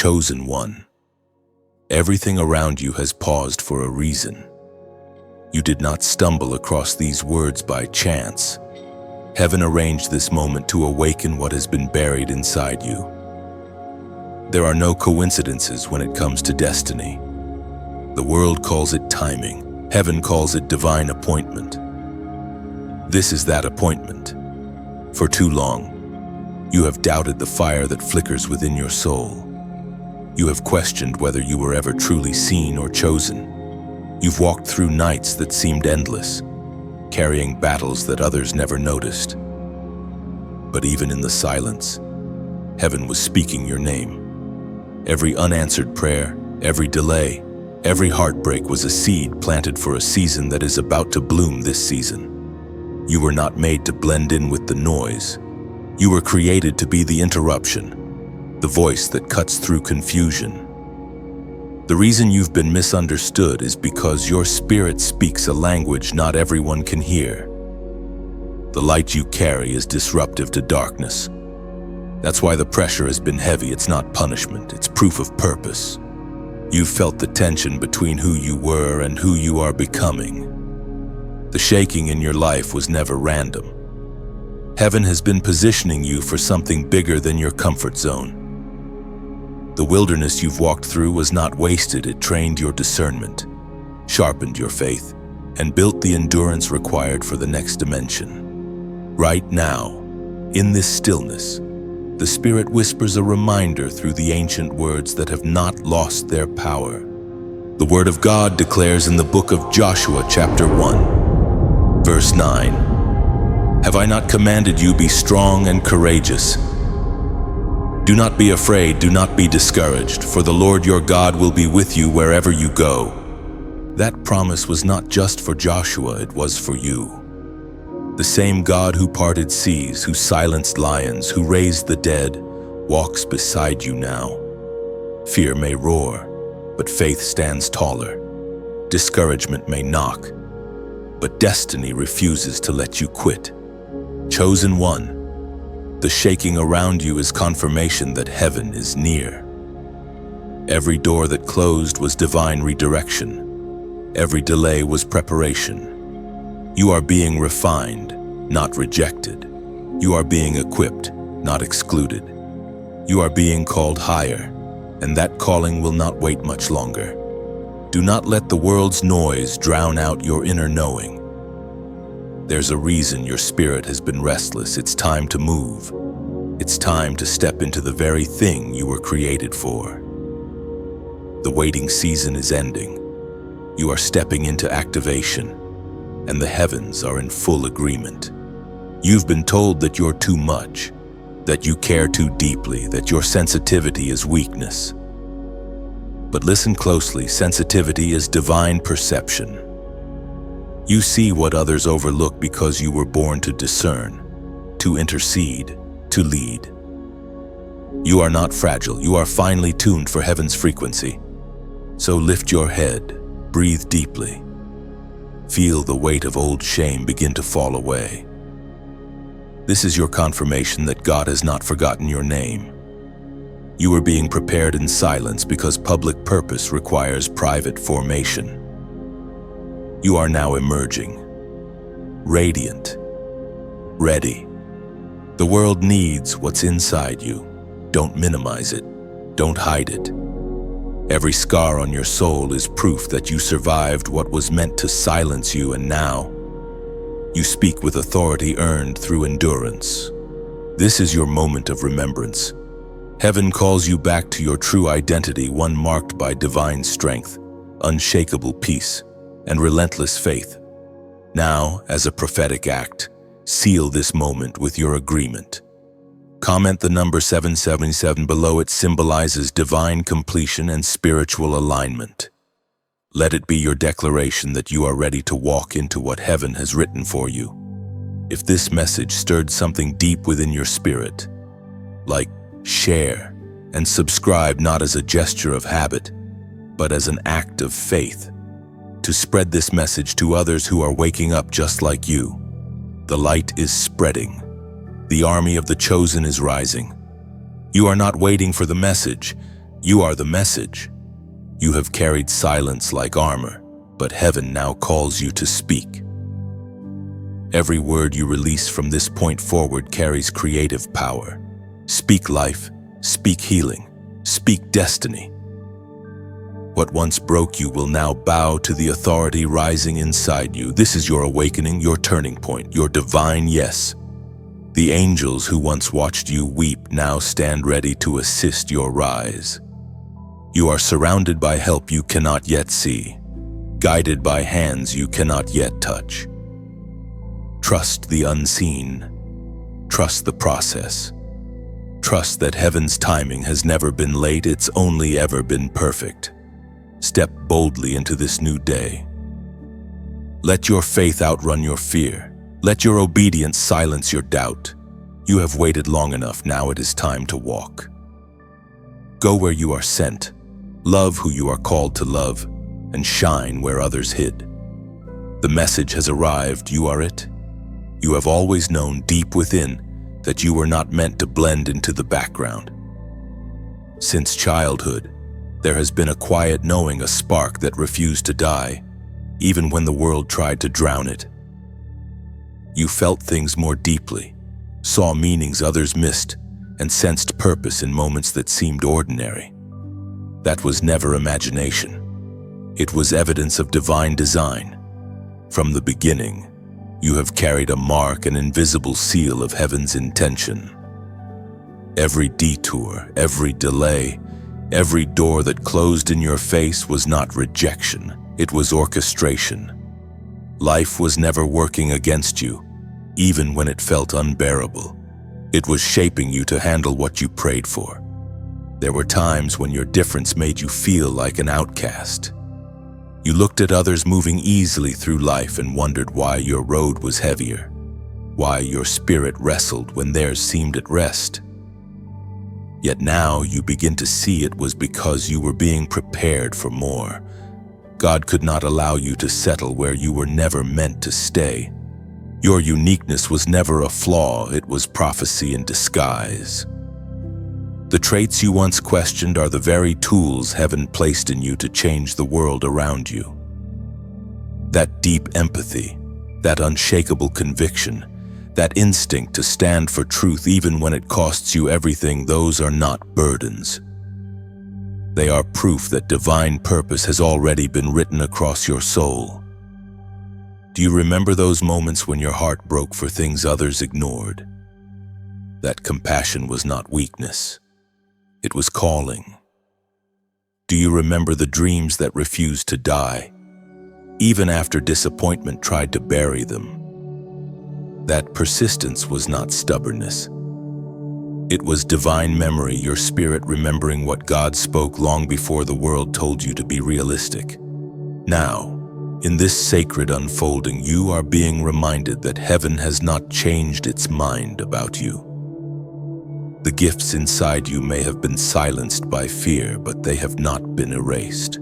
Chosen one. Everything around you has paused for a reason. You did not stumble across these words by chance. Heaven arranged this moment to awaken what has been buried inside you. There are no coincidences when it comes to destiny. The world calls it timing. Heaven calls it divine appointment. This is that appointment. For too long, you have doubted the fire that flickers within your soul. You have questioned whether you were ever truly seen or chosen. You've walked through nights that seemed endless, carrying battles that others never noticed. But even in the silence, heaven was speaking your name. Every unanswered prayer, every delay, every heartbreak was a seed planted for a season that is about to bloom this season. You were not made to blend in with the noise. You were created to be the interruption, the voice that cuts through confusion. The reason you've been misunderstood is because your spirit speaks a language not everyone can hear. The light you carry is disruptive to darkness. That's why the pressure has been heavy. It's not punishment, it's proof of purpose. You've felt the tension between who you were and who you are becoming. The shaking in your life was never random. Heaven has been positioning you for something bigger than your comfort zone. The wilderness you've walked through was not wasted. It trained your discernment, sharpened your faith, and built the endurance required for the next dimension. Right now, in this stillness, the Spirit whispers a reminder through the ancient words that have not lost their power. The Word of God declares in the book of Joshua, chapter 1, verse 9, "Have I not commanded you, be strong and courageous? Do not be afraid, do not be discouraged, for the Lord your God will be with you wherever you go." That promise was not just for Joshua, it was for you. The same God who parted seas, who silenced lions, who raised the dead, walks beside you now. Fear may roar, but faith stands taller. Discouragement may knock, but destiny refuses to let you quit. Chosen one. The shaking around you is confirmation that heaven is near. Every door that closed was divine redirection. Every delay was preparation. You are being refined, not rejected. You are being equipped, not excluded. You are being called higher, and that calling will not wait much longer. Do not let the world's noise drown out your inner knowing. There's a reason your spirit has been restless. It's time to move. It's time to step into the very thing you were created for. The waiting season is ending. You are stepping into activation, and the heavens are in full agreement. You've been told that you're too much, that you care too deeply, that your sensitivity is weakness. But listen closely, sensitivity is divine perception. You see what others overlook because you were born to discern, to intercede, to lead. You are not fragile. You are finely tuned for heaven's frequency. So lift your head, breathe deeply. Feel the weight of old shame begin to fall away. This is your confirmation that God has not forgotten your name. You are being prepared in silence because public purpose requires private formation. You are now emerging, radiant, ready. The world needs what's inside you. Don't minimize it. Don't hide it. Every scar on your soul is proof that you survived what was meant to silence you, and now you speak with authority earned through endurance. This is your moment of remembrance. Heaven calls you back to your true identity, one marked by divine strength, unshakable peace, and relentless faith. Now, as a prophetic act, seal this moment with your agreement. Comment the number 777 below. It symbolizes divine completion and spiritual alignment. Let it be your declaration that you are ready to walk into what heaven has written for you. If this message stirred something deep within your spirit, like, share, and subscribe not as a gesture of habit, but as an act of faith, to spread this message to others who are waking up just like you. The light is spreading. The army of the chosen is rising. You are not waiting for the message. You are the message. You have carried silence like armor, but heaven now calls you to speak. Every word you release from this point forward carries creative power. Speak life, speak healing, speak destiny. What once broke you will now bow to the authority rising inside you. This is your awakening, your turning point, your divine yes. The angels who once watched you weep now stand ready to assist your rise. You are surrounded by help you cannot yet see, guided by hands you cannot yet touch. Trust the unseen. Trust the process. Trust that heaven's timing has never been late, it's only ever been perfect. Step boldly into this new day. Let your faith outrun your fear. Let your obedience silence your doubt. You have waited long enough, now it is time to walk. Go where you are sent. Love who you are called to love, and shine where others hid. The message has arrived, you are it. You have always known deep within that you were not meant to blend into the background. Since childhood, there has been a quiet knowing, a spark that refused to die, even when the world tried to drown it. You felt things more deeply, saw meanings others missed, and sensed purpose in moments that seemed ordinary. That was never imagination. It was evidence of divine design. From the beginning, you have carried a mark, an invisible seal of heaven's intention. Every detour, every delay, every door that closed in your face was not rejection, it was orchestration. Life was never working against you, even when it felt unbearable. It was shaping you to handle what you prayed for. There were times when your difference made you feel like an outcast. You looked at others moving easily through life and wondered why your road was heavier, why your spirit wrestled when theirs seemed at rest. Yet now you begin to see it was because you were being prepared for more. God could not allow you to settle where you were never meant to stay. Your uniqueness was never a flaw, it was prophecy in disguise. The traits you once questioned are the very tools heaven placed in you to change the world around you. That deep empathy, that unshakable conviction, that instinct to stand for truth even when it costs you everything, those are not burdens. They are proof that divine purpose has already been written across your soul. Do you remember those moments when your heart broke for things others ignored? That compassion was not weakness. It was calling. Do you remember the dreams that refused to die, even after disappointment tried to bury them? That persistence was not stubbornness. It was divine memory, your spirit remembering what God spoke long before the world told you to be realistic. Now, in this sacred unfolding, you are being reminded that heaven has not changed its mind about you. The gifts inside you may have been silenced by fear, but they have not been erased.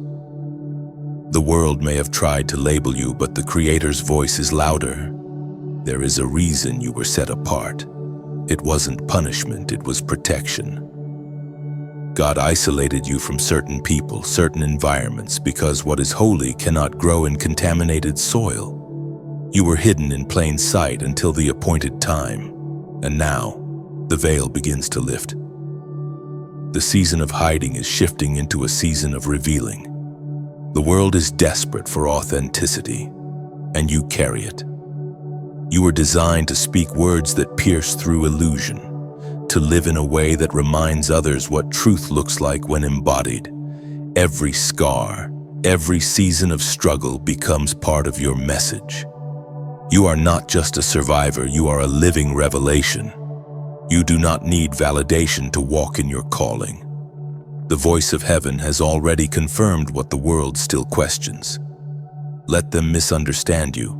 The world may have tried to label you, but the Creator's voice is louder. There is a reason you were set apart. It wasn't punishment, it was protection. God isolated you from certain people, certain environments, because what is holy cannot grow in contaminated soil. You were hidden in plain sight until the appointed time, and now the veil begins to lift. The season of hiding is shifting into a season of revealing. The world is desperate for authenticity, and you carry it. You were designed to speak words that pierce through illusion, to live in a way that reminds others what truth looks like when embodied. Every scar, every season of struggle becomes part of your message. You are not just a survivor, you are a living revelation. You do not need validation to walk in your calling. The voice of heaven has already confirmed what the world still questions. Let them misunderstand you.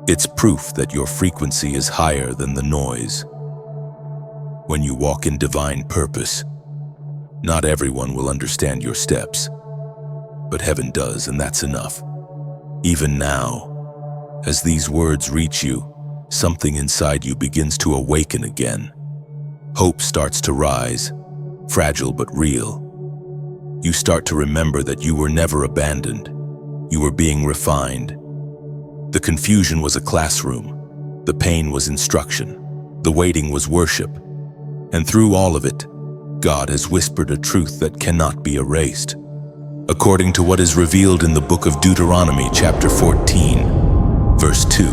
It's proof that your frequency is higher than the noise. When you walk in divine purpose, not everyone will understand your steps, but heaven does, and that's enough. Even now, as these words reach you, something inside you begins to awaken again. Hope starts to rise, fragile but real. You start to remember that you were never abandoned. You were being refined. The confusion was a classroom. The pain was instruction. The waiting was worship. And through all of it, God has whispered a truth that cannot be erased. According to what is revealed in the book of Deuteronomy, chapter 14, verse 2.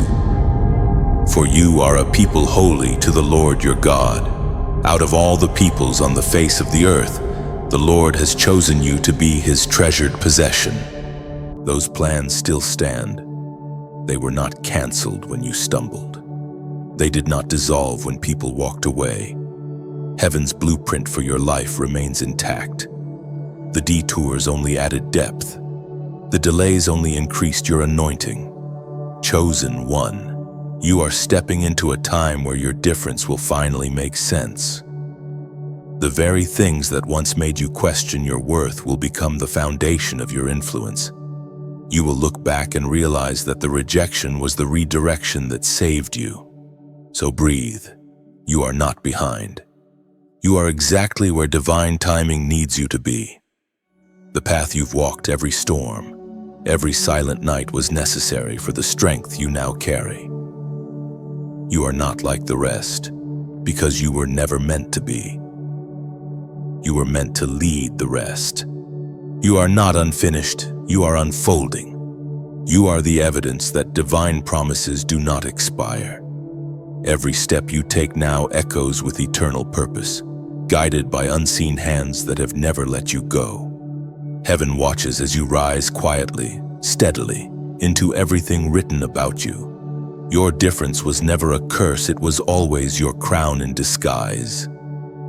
For you are a people holy to the Lord your God. Out of all the peoples on the face of the earth, the Lord has chosen you to be his treasured possession. Those plans still stand. They were not canceled when you stumbled. They did not dissolve when people walked away. Heaven's blueprint for your life remains intact. The detours only added depth. The delays only increased your anointing. Chosen one, you are stepping into a time where your difference will finally make sense. The very things that once made you question your worth will become the foundation of your influence. You will look back and realize that the rejection was the redirection that saved you. So breathe. You are not behind. You are exactly where divine timing needs you to be. The path you've walked, every storm, every silent night was necessary for the strength you now carry. You are not like the rest, because you were never meant to be. You were meant to lead the rest. You are not unfinished, you are unfolding. You are the evidence that divine promises do not expire. Every step you take now echoes with eternal purpose, guided by unseen hands that have never let you go. Heaven watches as you rise quietly, steadily, into everything written about you. Your difference was never a curse, it was always your crown in disguise.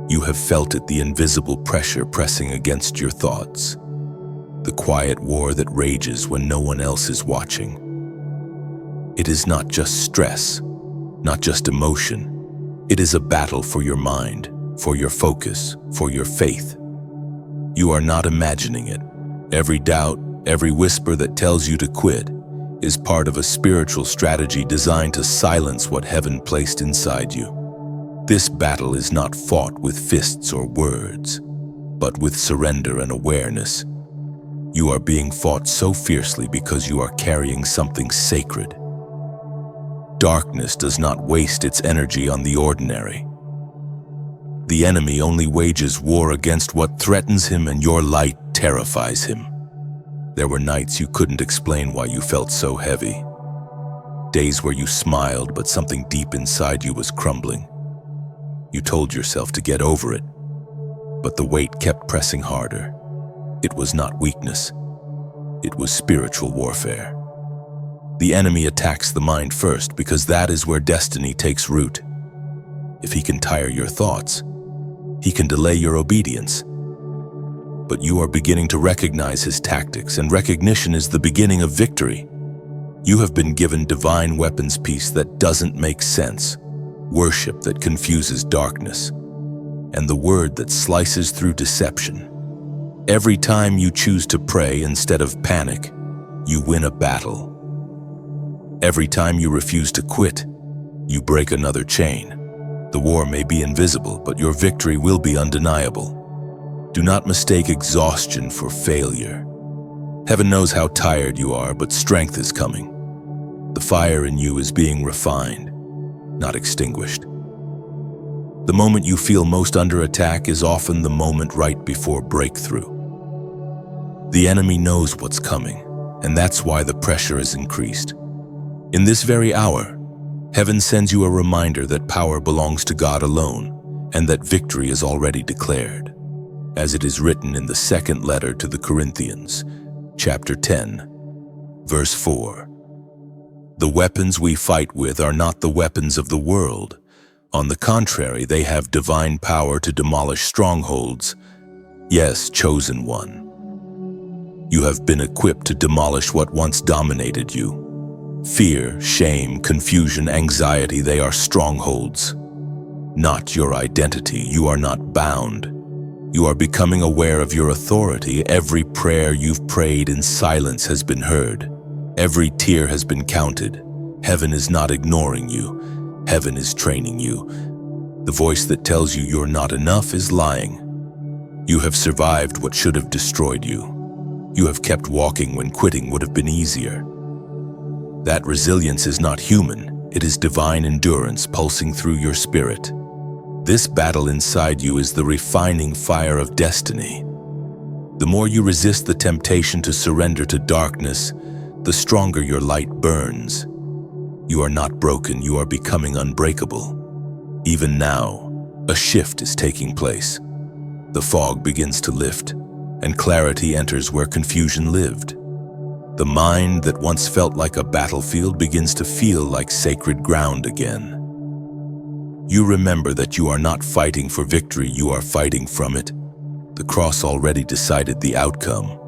You have felt it, the invisible pressure pressing against your thoughts. The quiet war that rages when no one else is watching. It is not just stress, not just emotion. It is a battle for your mind, for your focus, for your faith. You are not imagining it. Every doubt, every whisper that tells you to quit is part of a spiritual strategy designed to silence what heaven placed inside you. This battle is not fought with fists or words, but with surrender and awareness. You are being fought so fiercely because you are carrying something sacred. Darkness does not waste its energy on the ordinary. The enemy only wages war against what threatens him, and your light terrifies him. There were nights you couldn't explain why you felt so heavy. Days where you smiled, but something deep inside you was crumbling. You told yourself to get over it, but the weight kept pressing harder. It was not weakness. It was spiritual warfare. The enemy attacks the mind first because that is where destiny takes root. If he can tire your thoughts, he can delay your obedience. But you are beginning to recognize his tactics, and recognition is the beginning of victory. You have been given divine weapons piece that doesn't make sense, worship that confuses darkness, and the word that slices through deception. Every time you choose to pray instead of panic, you win a battle. Every time you refuse to quit, you break another chain. The war may be invisible, but your victory will be undeniable. Do not mistake exhaustion for failure. Heaven knows how tired you are, but strength is coming. The fire in you is being refined, not extinguished. The moment you feel most under attack is often the moment right before breakthrough. The enemy knows what's coming, and that's why the pressure is increased. In this very hour, heaven sends you a reminder that power belongs to God alone, and that victory is already declared. As it is written in the second letter to the Corinthians, chapter 10, verse 4. The weapons we fight with are not the weapons of the world. On the contrary, they have divine power to demolish strongholds. Yes, chosen one. You have been equipped to demolish what once dominated you. Fear, shame, confusion, anxiety, they are strongholds. Not your identity. You are not bound. You are becoming aware of your authority. Every prayer you've prayed in silence has been heard. Every tear has been counted. Heaven is not ignoring you. Heaven is training you. The voice that tells you you're not enough is lying. You have survived what should have destroyed you. You have kept walking when quitting would have been easier. That resilience is not human, it is divine endurance pulsing through your spirit. This battle inside you is the refining fire of destiny. The more you resist the temptation to surrender to darkness, the stronger your light burns. You are not broken, you are becoming unbreakable. Even now, a shift is taking place. The fog begins to lift, and clarity enters where confusion lived. The mind that once felt like a battlefield begins to feel like sacred ground again. You remember that you are not fighting for victory, you are fighting from it. The cross already decided the outcome.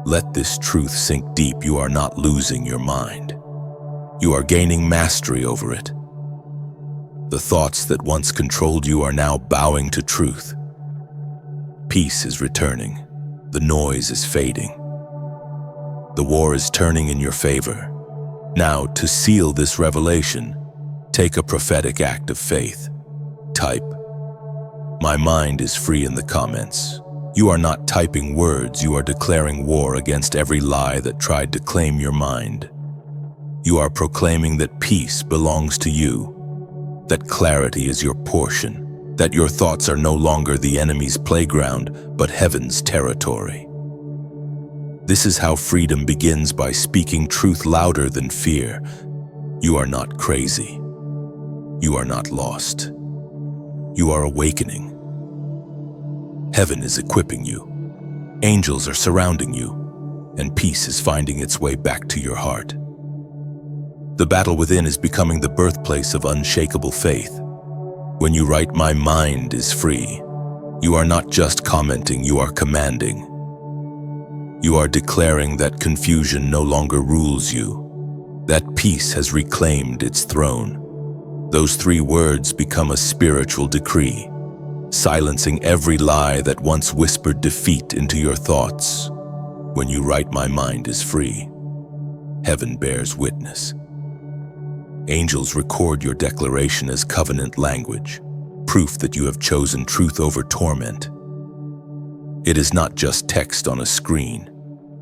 Let this truth sink deep. You are not losing your mind. You are gaining mastery over it. The thoughts that once controlled you are now bowing to truth. Peace is returning. The noise is fading. The war is turning in your favor. Now, to seal this revelation, take a prophetic act of faith. Type, "My mind is free" in the comments. You are not typing words, you are declaring war against every lie that tried to claim your mind. You are proclaiming that peace belongs to you, that clarity is your portion, that your thoughts are no longer the enemy's playground, but heaven's territory. This is how freedom begins, by speaking truth louder than fear. You are not crazy. You are not lost. You are awakening. Heaven is equipping you. Angels are surrounding you, and peace is finding its way back to your heart. The battle within is becoming the birthplace of unshakable faith. When you write, "My mind is free," you are not just commenting, you are commanding. You are declaring that confusion no longer rules you, that peace has reclaimed its throne. Those 3 words become a spiritual decree, silencing every lie that once whispered defeat into your thoughts. When you write, "My mind is free," heaven bears witness. Angels record your declaration as covenant language, proof that you have chosen truth over torment. It is not just text on a screen.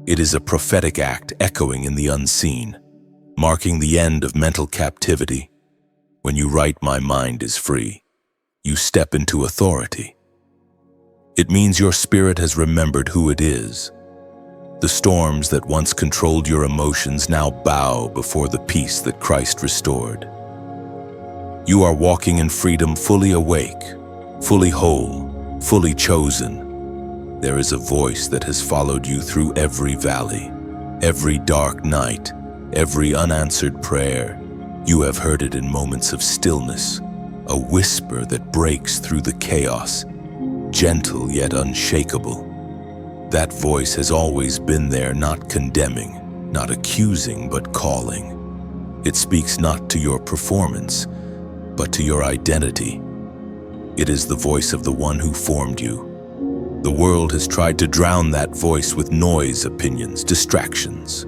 It is a prophetic act echoing in the unseen, marking the end of mental captivity. When you write, "My mind is free," you step into authority. It means your spirit has remembered who it is. The storms that once controlled your emotions now bow before the peace that Christ restored. You are walking in freedom, fully awake, fully whole, fully chosen. There is a voice that has followed you through every valley, every dark night, every unanswered prayer. You have heard it in moments of stillness, a whisper that breaks through the chaos, gentle yet unshakable. That voice has always been there, not condemning, not accusing, but calling. It speaks not to your performance, but to your identity. It is the voice of the one who formed you. The world has tried to drown that voice with noise, opinions, distractions,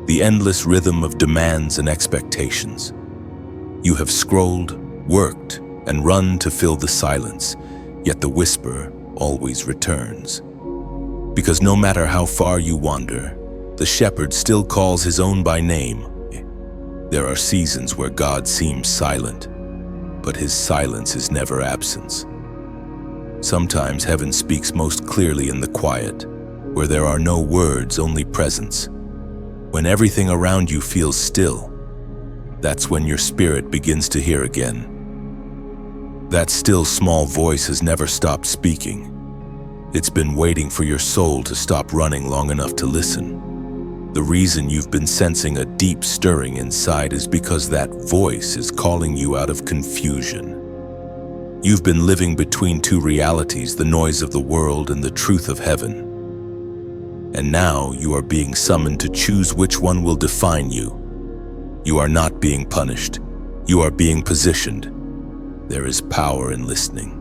the endless rhythm of demands and expectations. You have scrolled, worked, and run to fill the silence, yet the whisper always returns. Because no matter how far you wander, the shepherd still calls his own by name. There are seasons where God seems silent, but his silence is never absence. Sometimes heaven speaks most clearly in the quiet, where there are no words, only presence. When everything around you feels still, that's when your spirit begins to hear again. That still small voice has never stopped speaking. It's been waiting for your soul to stop running long enough to listen. The reason you've been sensing a deep stirring inside is because that voice is calling you out of confusion. You've been living between 2 realities, the noise of the world and the truth of heaven. And now you are being summoned to choose which one will define you. You are not being punished. You are being positioned. There is power in listening.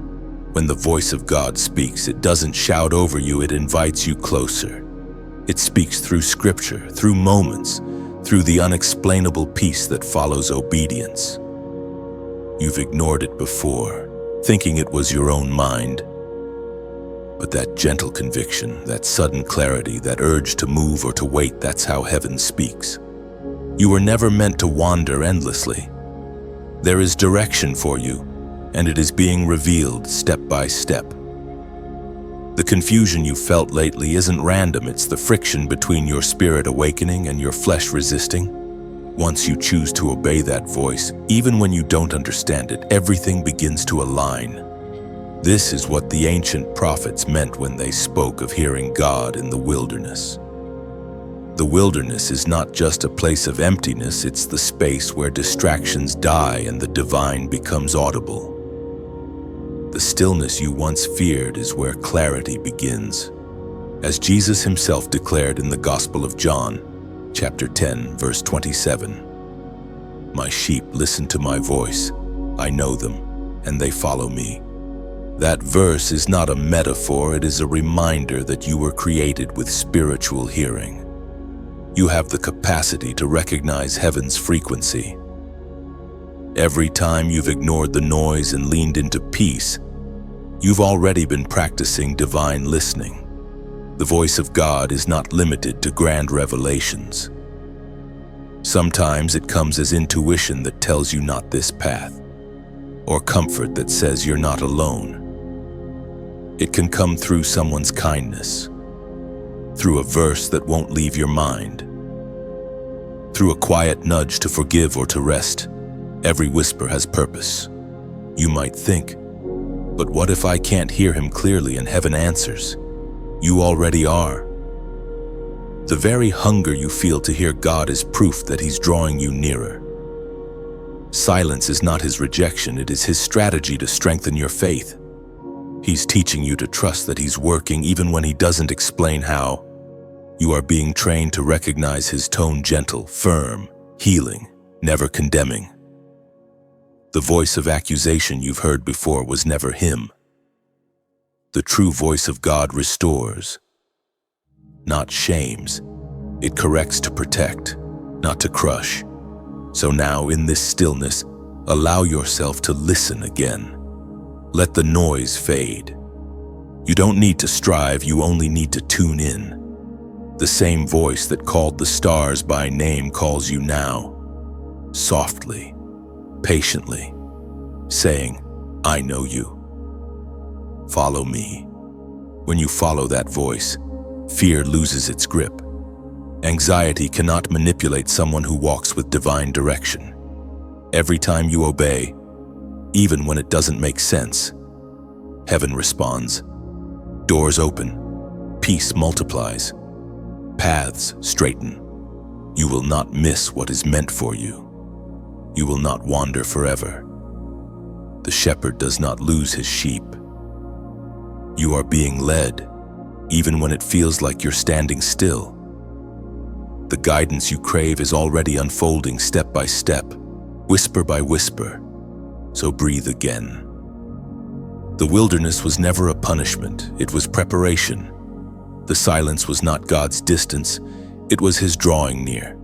When the voice of God speaks, it doesn't shout over you, it invites you closer. It speaks through scripture, through moments, through the unexplainable peace that follows obedience. You've ignored it before, thinking it was your own mind. But that gentle conviction, that sudden clarity, that urge to move or to wait, that's how heaven speaks. You were never meant to wander endlessly. There is direction for you, and it is being revealed step by step. The confusion you felt lately isn't random, it's the friction between your spirit awakening and your flesh resisting. Once you choose to obey that voice, even when you don't understand it, everything begins to align. This is what the ancient prophets meant when they spoke of hearing God in the wilderness. The wilderness is not just a place of emptiness, it's the space where distractions die and the divine becomes audible. The stillness you once feared is where clarity begins. As Jesus himself declared in the Gospel of John, chapter 10, verse 27, "My sheep listen to my voice. I know them, and they follow me." That verse is not a metaphor, it is a reminder that you were created with spiritual hearing. You have the capacity to recognize heaven's frequency. Every time you've ignored the noise and leaned into peace, you've already been practicing divine listening. The voice of God is not limited to grand revelations. Sometimes it comes as intuition that tells you not this path, or comfort that says you're not alone. It can come through someone's kindness, through a verse that won't leave your mind, through a quiet nudge to forgive or to rest. Every whisper has purpose. You might think, but what if I can't hear him clearly and heaven answers? You already are. The very hunger you feel to hear God is proof that he's drawing you nearer. Silence is not his rejection, it is his strategy to strengthen your faith. He's teaching you to trust that he's working even when he doesn't explain how. You are being trained to recognize his tone gentle, firm, healing, never condemning. The voice of accusation you've heard before was never him. The true voice of God restores, not shames. It corrects to protect, not to crush. So now, in this stillness, allow yourself to listen again. Let the noise fade. You don't need to strive, you only need to tune in. The same voice that called the stars by name calls you now, softly, patiently, saying, "I know you. Follow me." When you follow that voice, fear loses its grip. Anxiety cannot manipulate someone who walks with divine direction. Every time you obey, even when it doesn't make sense, heaven responds. Doors open, peace multiplies, paths straighten. You will not miss what is meant for you. You will not wander forever. The shepherd does not lose his sheep. You are being led, even when it feels like you're standing still. The guidance you crave is already unfolding step by step, whisper by whisper. So breathe again. The wilderness was never a punishment, it was preparation. The silence was not God's distance, it was his drawing near.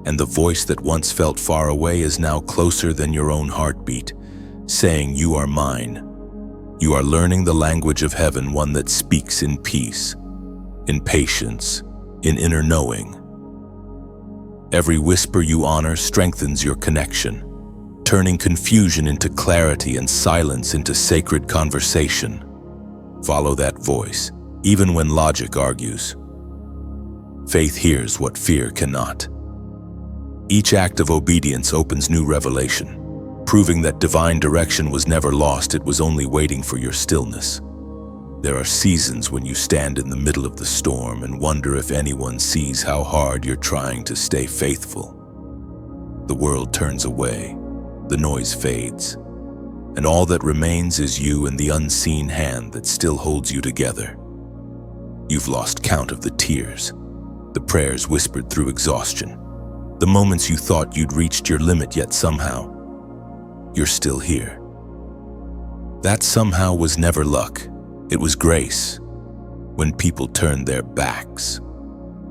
And the voice that once felt far away is now closer than your own heartbeat, saying, "You are mine." You are learning the language of heaven, one that speaks in peace, in patience, in inner knowing. Every whisper you honor strengthens your connection, turning confusion into clarity and silence into sacred conversation. Follow that voice, even when logic argues. Faith hears what fear cannot. Each act of obedience opens new revelation, proving that divine direction was never lost, it was only waiting for your stillness. There are seasons when you stand in the middle of the storm and wonder if anyone sees how hard you're trying to stay faithful. The world turns away, the noise fades, and all that remains is you and the unseen hand that still holds you together. You've lost count of the tears, the prayers whispered through exhaustion, the moments you thought you'd reached your limit, yet somehow, you're still here. That somehow was never luck, it was grace. When people turned their backs,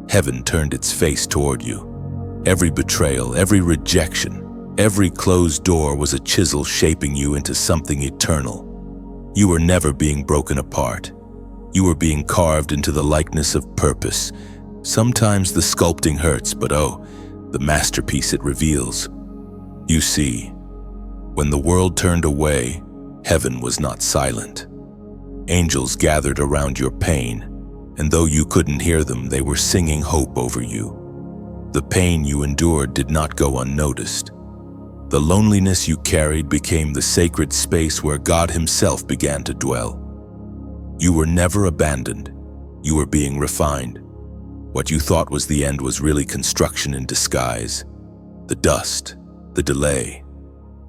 heaven turned its face toward you. Every betrayal, every rejection, every closed door was a chisel shaping you into something eternal. You were never being broken apart. You are being carved into the likeness of purpose. Sometimes the sculpting hurts, but oh, the masterpiece it reveals. You see, when the world turned away, heaven was not silent. Angels gathered around your pain, and though you couldn't hear them, they were singing hope over you. The pain you endured did not go unnoticed. The loneliness you carried became the sacred space where God Himself began to dwell. You were never abandoned. You were being refined. What you thought was the end was really construction in disguise. The dust, the delay,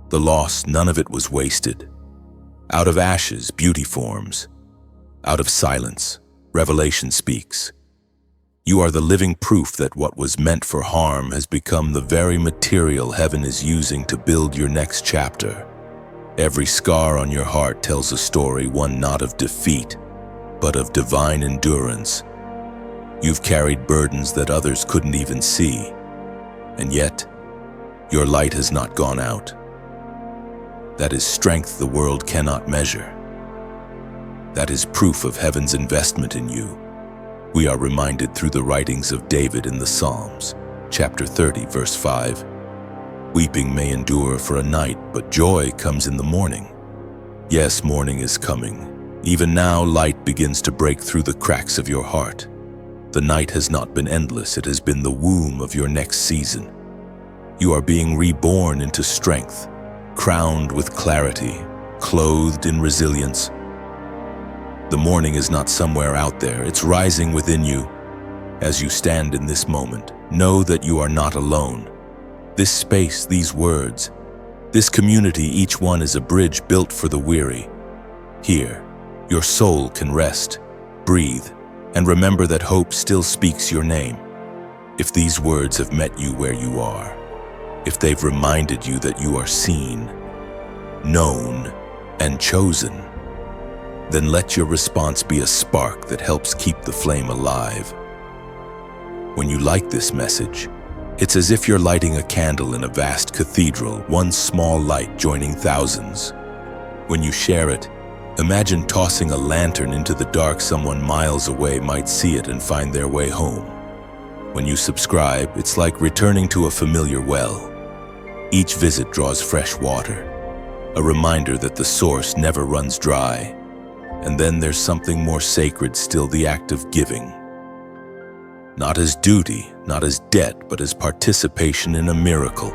the loss, none of it was wasted. Out of ashes, beauty forms. Out of silence, revelation speaks. You are the living proof that what was meant for harm has become the very material heaven is using to build your next chapter. Every scar on your heart tells a story, one not of defeat, but of divine endurance. You've carried burdens that others couldn't even see, and yet, your light has not gone out. That is strength the world cannot measure. That is proof of heaven's investment in you. We are reminded through the writings of David in the Psalms, chapter 30, verse 5. Weeping may endure for a night, but joy comes in the morning. Yes, morning is coming. Even now, light begins to break through the cracks of your heart. The night has not been endless, it has been the womb of your next season. You are being reborn into strength, crowned with clarity, clothed in resilience. The morning is not somewhere out there, it's rising within you. As you stand in this moment, know that you are not alone. This space, these words, this community, each one is a bridge built for the weary. Here, your soul can rest, breathe, and remember that hope still speaks your name. If these words have met you where you are, if they've reminded you that you are seen, known, and chosen, then let your response be a spark that helps keep the flame alive. When you like this message, it's as if you're lighting a candle in a vast cathedral, one small light joining thousands. When you share it, imagine tossing a lantern into the dark. Someone miles away might see it and find their way home. When you subscribe, it's like returning to a familiar well. Each visit draws fresh water, a reminder that the source never runs dry. And then there's something more sacred still, the act of giving. Not as duty, not as debt, but as participation in a miracle.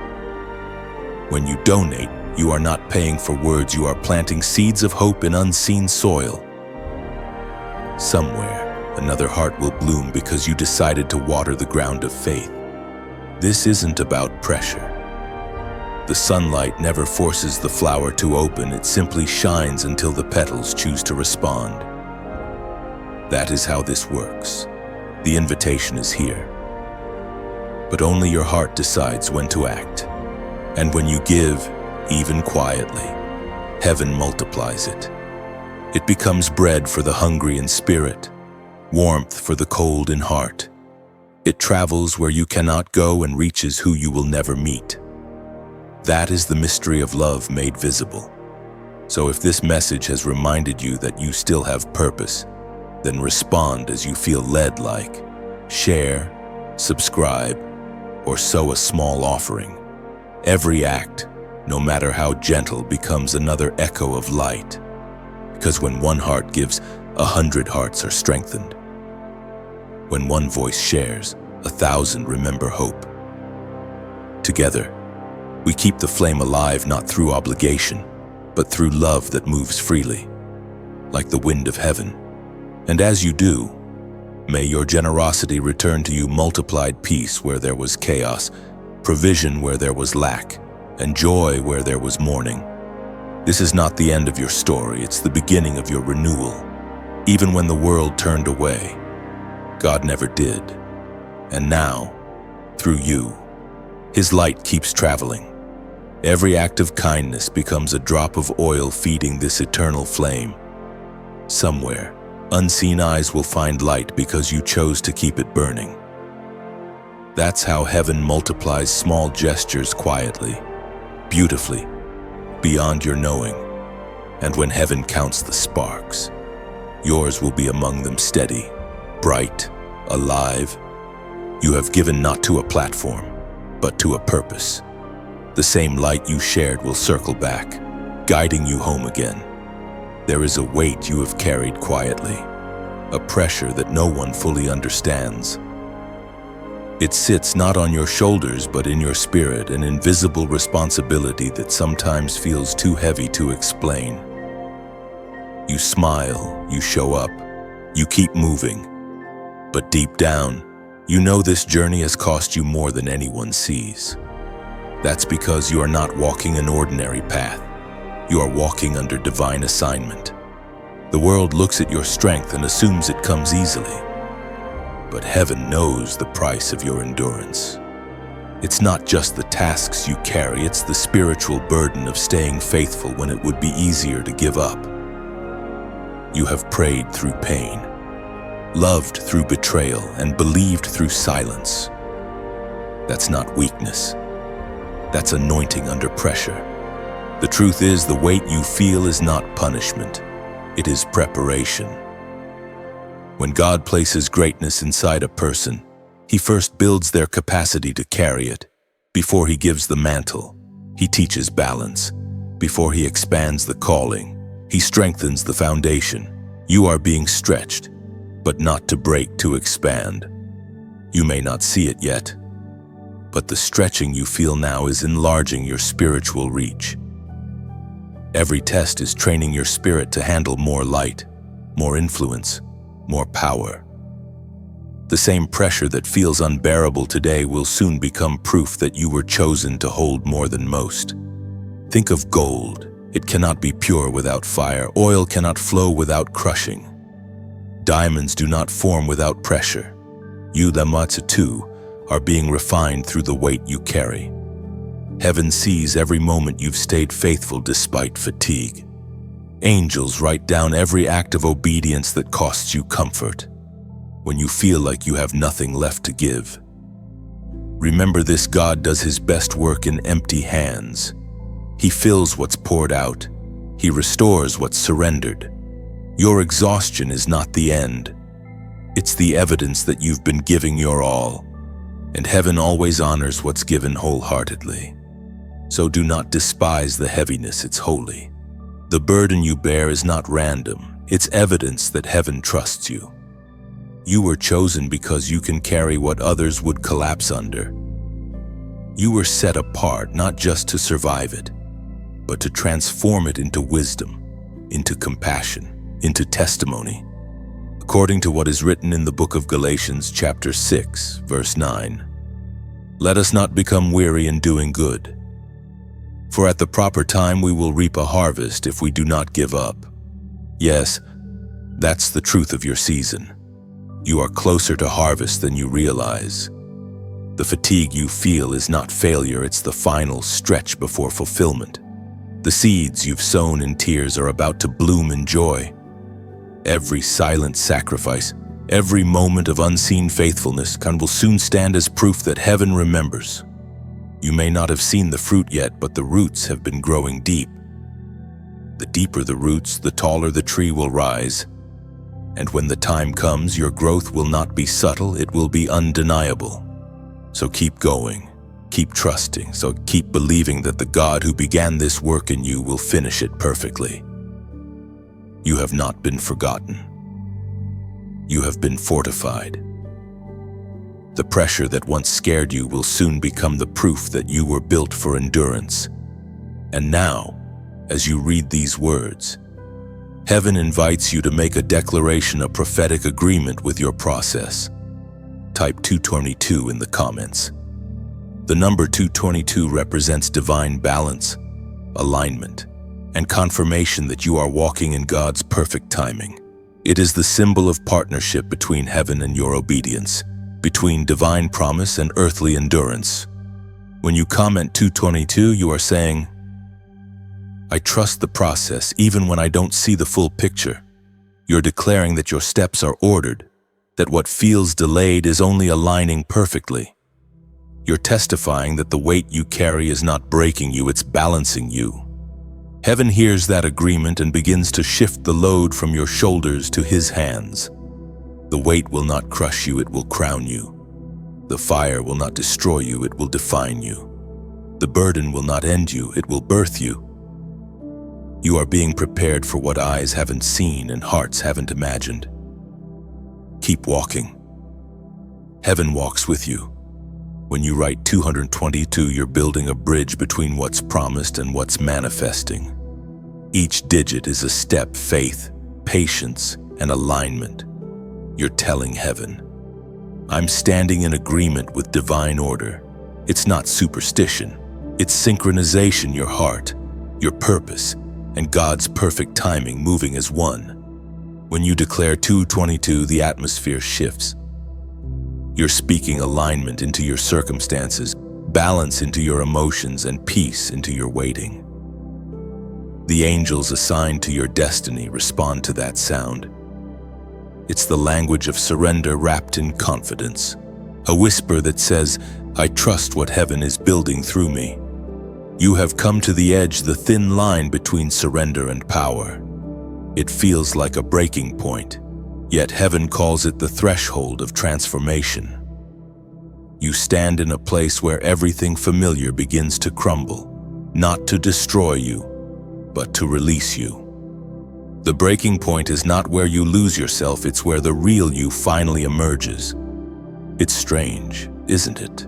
When you donate, you are not paying for words, you are planting seeds of hope in unseen soil. Somewhere, another heart will bloom because you decided to water the ground of faith. This isn't about pressure. The sunlight never forces the flower to open, it simply shines until the petals choose to respond. That is how this works. The invitation is here. But only your heart decides when to act. And when you give, even quietly, heaven multiplies it. It becomes bread for the hungry in spirit, warmth for the cold in heart. It travels where you cannot go and reaches who you will never meet. That is the mystery of love made visible. So if this message has reminded you that you still have purpose, then respond as you feel led, like share, subscribe, or sow a small offering. Every act, no matter how gentle, becomes another echo of light. Because when one heart gives, 100 hearts are strengthened. When one voice shares, 1,000 remember hope. Together, we keep the flame alive not through obligation, but through love that moves freely, like the wind of heaven. And as you do, may your generosity return to you multiplied peace where there was chaos, provision where there was lack, and joy where there was mourning. This is not the end of your story, it's the beginning of your renewal. Even when the world turned away, God never did. And now, through you, His light keeps traveling. Every act of kindness becomes a drop of oil feeding this eternal flame. Somewhere, unseen eyes will find light because you chose to keep it burning. That's how heaven multiplies small gestures quietly, beautifully, beyond your knowing. And when heaven counts the sparks, yours will be among them, steady, bright, alive. You have given not to a platform, but to a purpose. The same light you shared will circle back, guiding you home again. There is a weight you have carried quietly, a pressure that no one fully understands. It sits not on your shoulders but in your spirit, an invisible responsibility that sometimes feels too heavy to explain. You smile, you show up, you keep moving. But deep down, you know this journey has cost you more than anyone sees. That's because you are not walking an ordinary path. You are walking under divine assignment. The world looks at your strength and assumes it comes easily. But heaven knows the price of your endurance. It's not just the tasks you carry, it's the spiritual burden of staying faithful when it would be easier to give up. You have prayed through pain, loved through betrayal, and believed through silence. That's not weakness. That's anointing under pressure. The truth is, the weight you feel is not punishment. It is preparation. When God places greatness inside a person, He first builds their capacity to carry it. Before He gives the mantle, He teaches balance. Before He expands the calling, He strengthens the foundation. You are being stretched, but not to break, to expand. You may not see it yet, but the stretching you feel now is enlarging your spiritual reach. Every test is training your spirit to handle more light, more influence, more power. The same pressure that feels unbearable today will soon become proof that you were chosen to hold more than most. Think of gold. It cannot be pure without fire. Oil cannot flow without crushing. Diamonds do not form without pressure. You, the matzah, too, are being refined through the weight you carry. Heaven sees every moment you've stayed faithful despite fatigue. Angels write down every act of obedience that costs you comfort, when you feel like you have nothing left to give. Remember this: God does His best work in empty hands. He fills what's poured out. He restores what's surrendered. Your exhaustion is not the end. It's the evidence that you've been giving your all, and heaven always honors what's given wholeheartedly. So do not despise the heaviness, it's holy. The burden you bear is not random, it's evidence that heaven trusts you. You were chosen because you can carry what others would collapse under. You were set apart not just to survive it, but to transform it into wisdom, into compassion, into testimony. According to what is written in the book of Galatians chapter 6, verse 9, "Let us not become weary in doing good, for at the proper time we will reap a harvest if we do not give up." Yes, that's the truth of your season. You are closer to harvest than you realize. The fatigue you feel is not failure, it's the final stretch before fulfillment. The seeds you've sown in tears are about to bloom in joy. Every silent sacrifice, every moment of unseen faithfulness will soon stand as proof that heaven remembers. You may not have seen the fruit yet, but the roots have been growing deep. The deeper the roots, the taller the tree will rise. And when the time comes, your growth will not be subtle, it will be undeniable. So keep going, keep trusting, so keep believing that the God who began this work in you will finish it perfectly. You have not been forgotten. You have been fortified. The pressure that once scared you will soon become the proof that you were built for endurance. And now, as you read these words, heaven invites you to make a declaration, a prophetic agreement with your process. Type 222 in the comments. The number 222 represents divine balance, alignment, and confirmation that you are walking in God's perfect timing. It is the symbol of partnership between heaven and your obedience, between divine promise and earthly endurance. When you comment 222, you are saying, "I trust the process even when I don't see the full picture." You're declaring that your steps are ordered, that what feels delayed is only aligning perfectly. You're testifying that the weight you carry is not breaking you, it's balancing you. Heaven hears that agreement and begins to shift the load from your shoulders to His hands. The weight will not crush you, it will crown you. The fire will not destroy you, it will define you. The burden will not end you, it will birth you. You are being prepared for what eyes haven't seen and hearts haven't imagined. Keep walking. Heaven walks with you. When you write 222, you're building a bridge between what's promised and what's manifesting. Each digit is a step, faith, patience, and alignment. You're telling heaven, I'm standing in agreement with divine order. It's not superstition. It's synchronization, your heart, your purpose, and God's perfect timing moving as one. When you declare 222, the atmosphere shifts. You're speaking alignment into your circumstances, balance into your emotions, and peace into your waiting. The angels assigned to your destiny respond to that sound. It's the language of surrender wrapped in confidence, a whisper that says, I trust what heaven is building through me. You have come to the edge, the thin line between surrender and power. It feels like a breaking point, yet heaven calls it the threshold of transformation. You stand in a place where everything familiar begins to crumble, not to destroy you, but to release you. The breaking point is not where you lose yourself, it's where the real you finally emerges. It's strange, isn't it?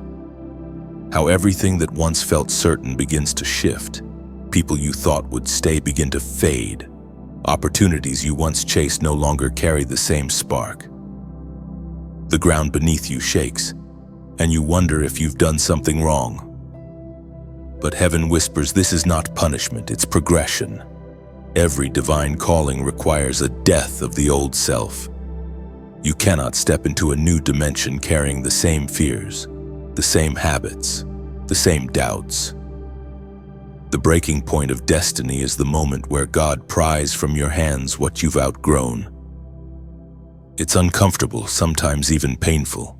How everything that once felt certain begins to shift. People you thought would stay begin to fade. Opportunities you once chased no longer carry the same spark. The ground beneath you shakes, and you wonder if you've done something wrong. But heaven whispers, this is not punishment, it's progression. Every divine calling requires a death of the old self. You cannot step into a new dimension carrying the same fears, the same habits, the same doubts. The breaking point of destiny is the moment where God pries from your hands what you've outgrown. It's uncomfortable, sometimes even painful,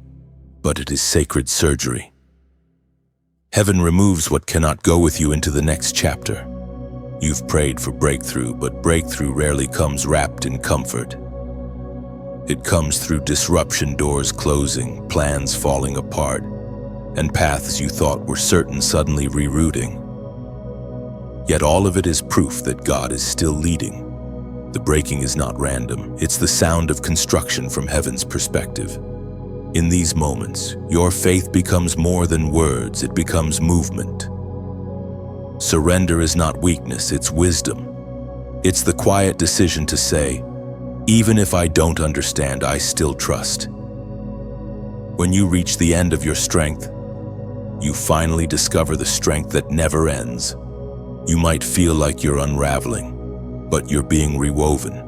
but it is sacred surgery. Heaven removes what cannot go with you into the next chapter. You've prayed for breakthrough, but breakthrough rarely comes wrapped in comfort. It comes through disruption, doors closing, plans falling apart, and paths you thought were certain suddenly rerouting. Yet all of it is proof that God is still leading. The breaking is not random, it's the sound of construction from heaven's perspective. In these moments, your faith becomes more than words, it becomes movement. Surrender is not weakness, it's wisdom. It's the quiet decision to say, even if I don't understand, I still trust. When you reach the end of your strength, you finally discover the strength that never ends. You might feel like you're unraveling, but you're being rewoven.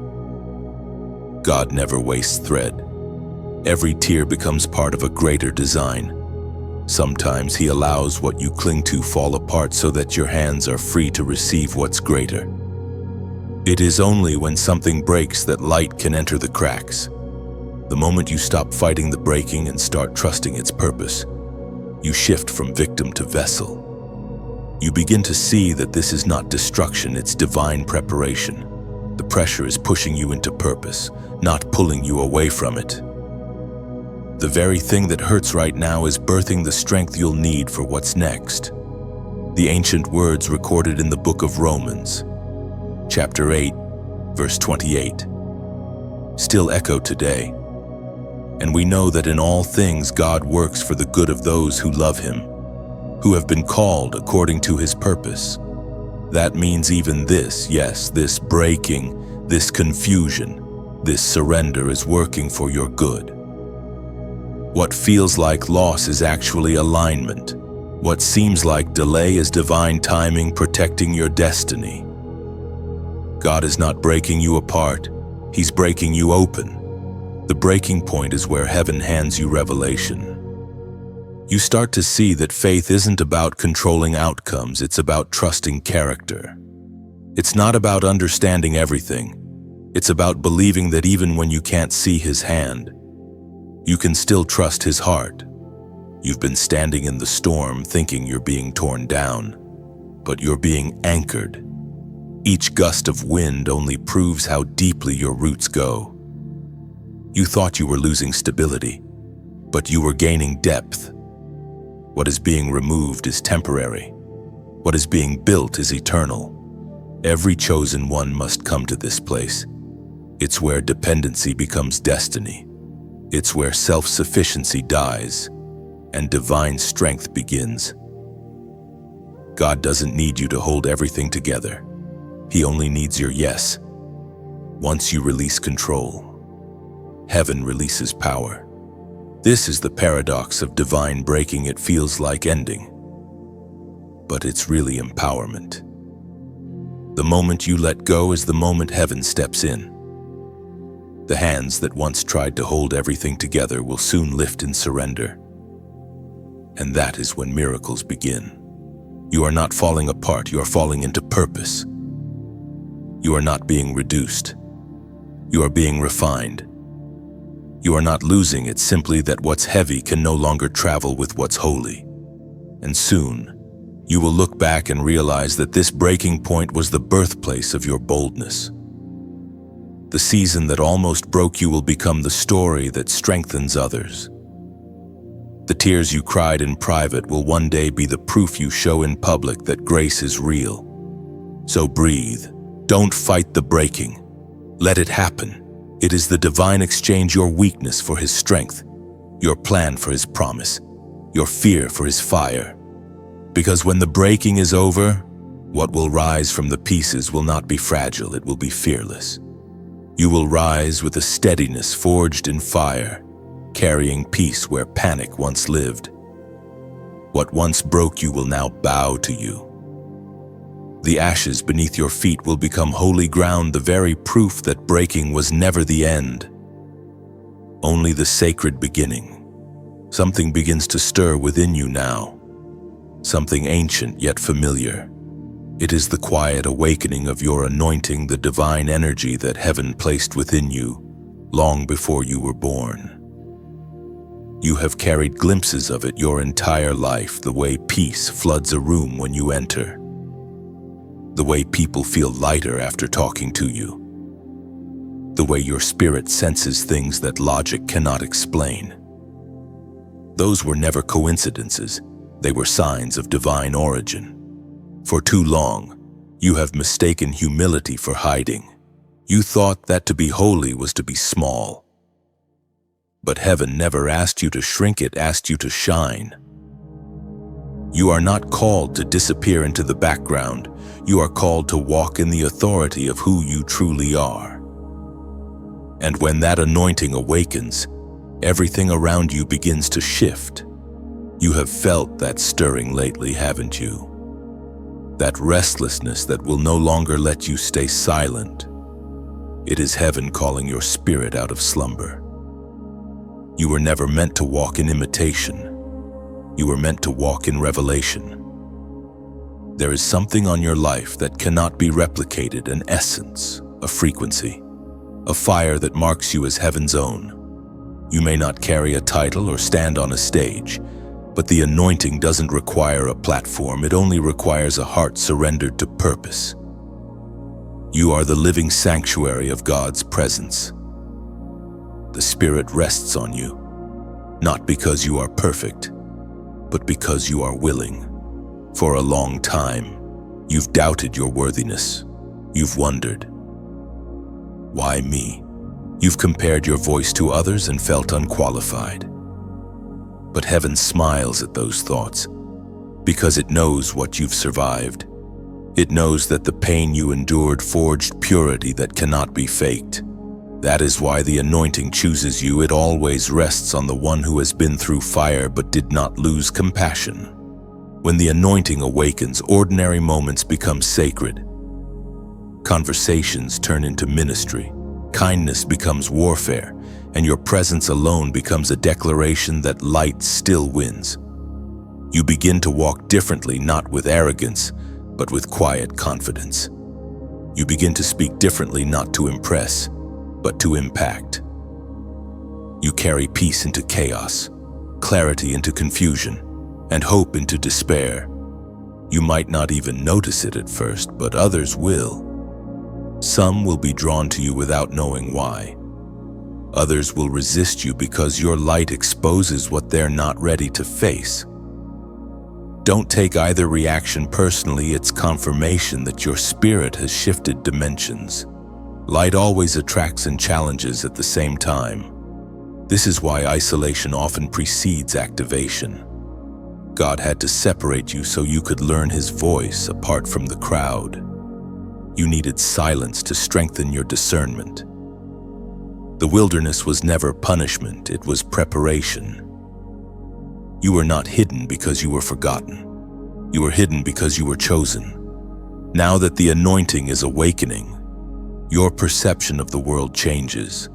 God never wastes thread. Every tear becomes part of a greater design. Sometimes He allows what you cling to fall apart so that your hands are free to receive what's greater. It is only when something breaks that light can enter the cracks. The moment you stop fighting the breaking and start trusting its purpose, you shift from victim to vessel. You begin to see that this is not destruction, it's divine preparation. The pressure is pushing you into purpose, not pulling you away from it. The very thing that hurts right now is birthing the strength you'll need for what's next. The ancient words recorded in the book of Romans, chapter 8, verse 28, still echo today. And we know that in all things God works for the good of those who love Him, who have been called according to His purpose. That means even this, yes, this breaking, this confusion, this surrender is working for your good. What feels like loss is actually alignment. What seems like delay is divine timing protecting your destiny. God is not breaking you apart, He's breaking you open. The breaking point is where heaven hands you revelation. You start to see that faith isn't about controlling outcomes, it's about trusting character. It's not about understanding everything. It's about believing that even when you can't see His hand, you can still trust His heart. You've been standing in the storm thinking you're being torn down, but you're being anchored. Each gust of wind only proves how deeply your roots go. You thought you were losing stability, but you were gaining depth. What is being removed is temporary. What is being built is eternal. Every chosen one must come to this place. It's where dependency becomes destiny. It's where self-sufficiency dies and divine strength begins. God doesn't need you to hold everything together. He only needs your yes. Once you release control, heaven releases power. This is the paradox of divine breaking. It feels like ending, but it's really empowerment. The moment you let go is the moment heaven steps in. The hands that once tried to hold everything together will soon lift in surrender. And that is when miracles begin. You are not falling apart, you are falling into purpose. You are not being reduced. You are being refined. You are not losing, it's simply that what's heavy can no longer travel with what's holy. And soon, you will look back and realize that this breaking point was the birthplace of your boldness. The season that almost broke you will become the story that strengthens others. The tears you cried in private will one day be the proof you show in public that grace is real. So breathe. Don't fight the breaking. Let it happen. It is the divine exchange, your weakness for His strength, your plan for His promise, your fear for His fire. Because when the breaking is over, what will rise from the pieces will not be fragile, it will be fearless. You will rise with a steadiness forged in fire, carrying peace where panic once lived. What once broke you will now bow to you. The ashes beneath your feet will become holy ground, the very proof that breaking was never the end, only the sacred beginning. Something begins to stir within you now, something ancient yet familiar. It is the quiet awakening of your anointing, the divine energy that heaven placed within you long before you were born. You have carried glimpses of it your entire life, the way peace floods a room when you enter, the way people feel lighter after talking to you, the way your spirit senses things that logic cannot explain. Those were never coincidences, they were signs of divine origin. For too long, you have mistaken humility for hiding. You thought that to be holy was to be small. But heaven never asked you to shrink, it asked you to shine. You are not called to disappear into the background. You are called to walk in the authority of who you truly are. And when that anointing awakens, everything around you begins to shift. You have felt that stirring lately, haven't you? That restlessness that will no longer let you stay silent. It is heaven calling your spirit out of slumber. You were never meant to walk in imitation. You were meant to walk in revelation. There is something on your life that cannot be replicated, an essence, a frequency, a fire that marks you as heaven's own. You may not carry a title or stand on a stage, but the anointing doesn't require a platform, it only requires a heart surrendered to purpose. You are the living sanctuary of God's presence. The Spirit rests on you, not because you are perfect, but because you are willing. For a long time, you've doubted your worthiness. You've wondered, why me? You've compared your voice to others and felt unqualified. But heaven smiles at those thoughts because it knows what you've survived. It knows that the pain you endured forged purity that cannot be faked. That is why the anointing chooses you. It always rests on the one who has been through fire but did not lose compassion. When the anointing awakens, ordinary moments become sacred. Conversations turn into ministry. Kindness becomes warfare, and your presence alone becomes a declaration that light still wins. You begin to walk differently, not with arrogance, but with quiet confidence. You begin to speak differently, not to impress, but to impact. You carry peace into chaos, clarity into confusion, and hope into despair. You might not even notice it at first, but others will. Some will be drawn to you without knowing why. Others will resist you because your light exposes what they're not ready to face. Don't take either reaction personally. It's confirmation that your spirit has shifted dimensions. Light always attracts and challenges at the same time. This is why isolation often precedes activation. God had to separate you so you could learn His voice apart from the crowd. You needed silence to strengthen your discernment. The wilderness was never punishment, it was preparation. You were not hidden because you were forgotten. You were hidden because you were chosen. Now that the anointing is awakening, your perception of the world changes.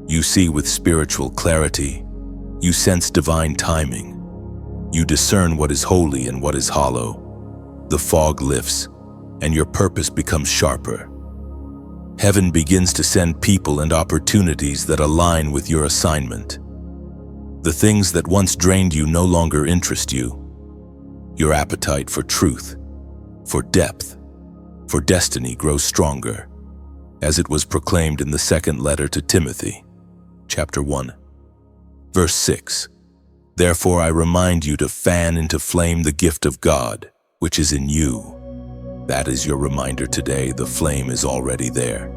You see with spiritual clarity. You sense divine timing. You discern what is holy and what is hollow. The fog lifts, and your purpose becomes sharper. Heaven begins to send people and opportunities that align with your assignment. The things that once drained you no longer interest you. Your appetite for truth, for depth, for destiny grows stronger, as it was proclaimed in the second letter to Timothy, chapter 1, verse 6. Therefore I remind you to fan into flame the gift of God, which is in you. That is your reminder today. The flame is already there.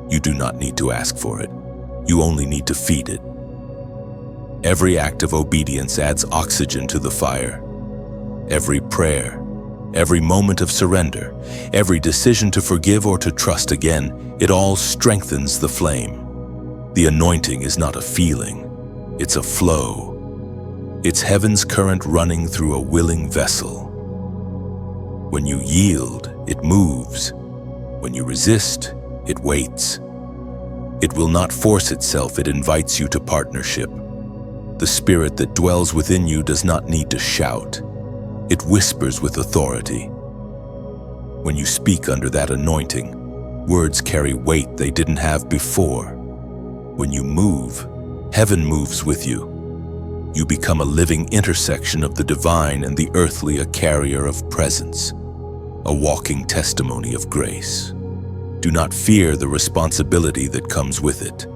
You do not need to ask for it. You only need to feed it. Every act of obedience adds oxygen to the fire. Every prayer, every moment of surrender, every decision to forgive or to trust again, it all strengthens the flame. The anointing is not a feeling, it's a flow. It's heaven's current running through a willing vessel. When you yield, it moves. When you resist, it waits. It will not force itself, it invites you to partnership. The spirit that dwells within you does not need to shout. It whispers with authority. When you speak under that anointing, words carry weight they didn't have before. When you move, heaven moves with you. You become a living intersection of the divine and the earthly, a carrier of presence, a walking testimony of grace. Do not fear the responsibility that comes with it.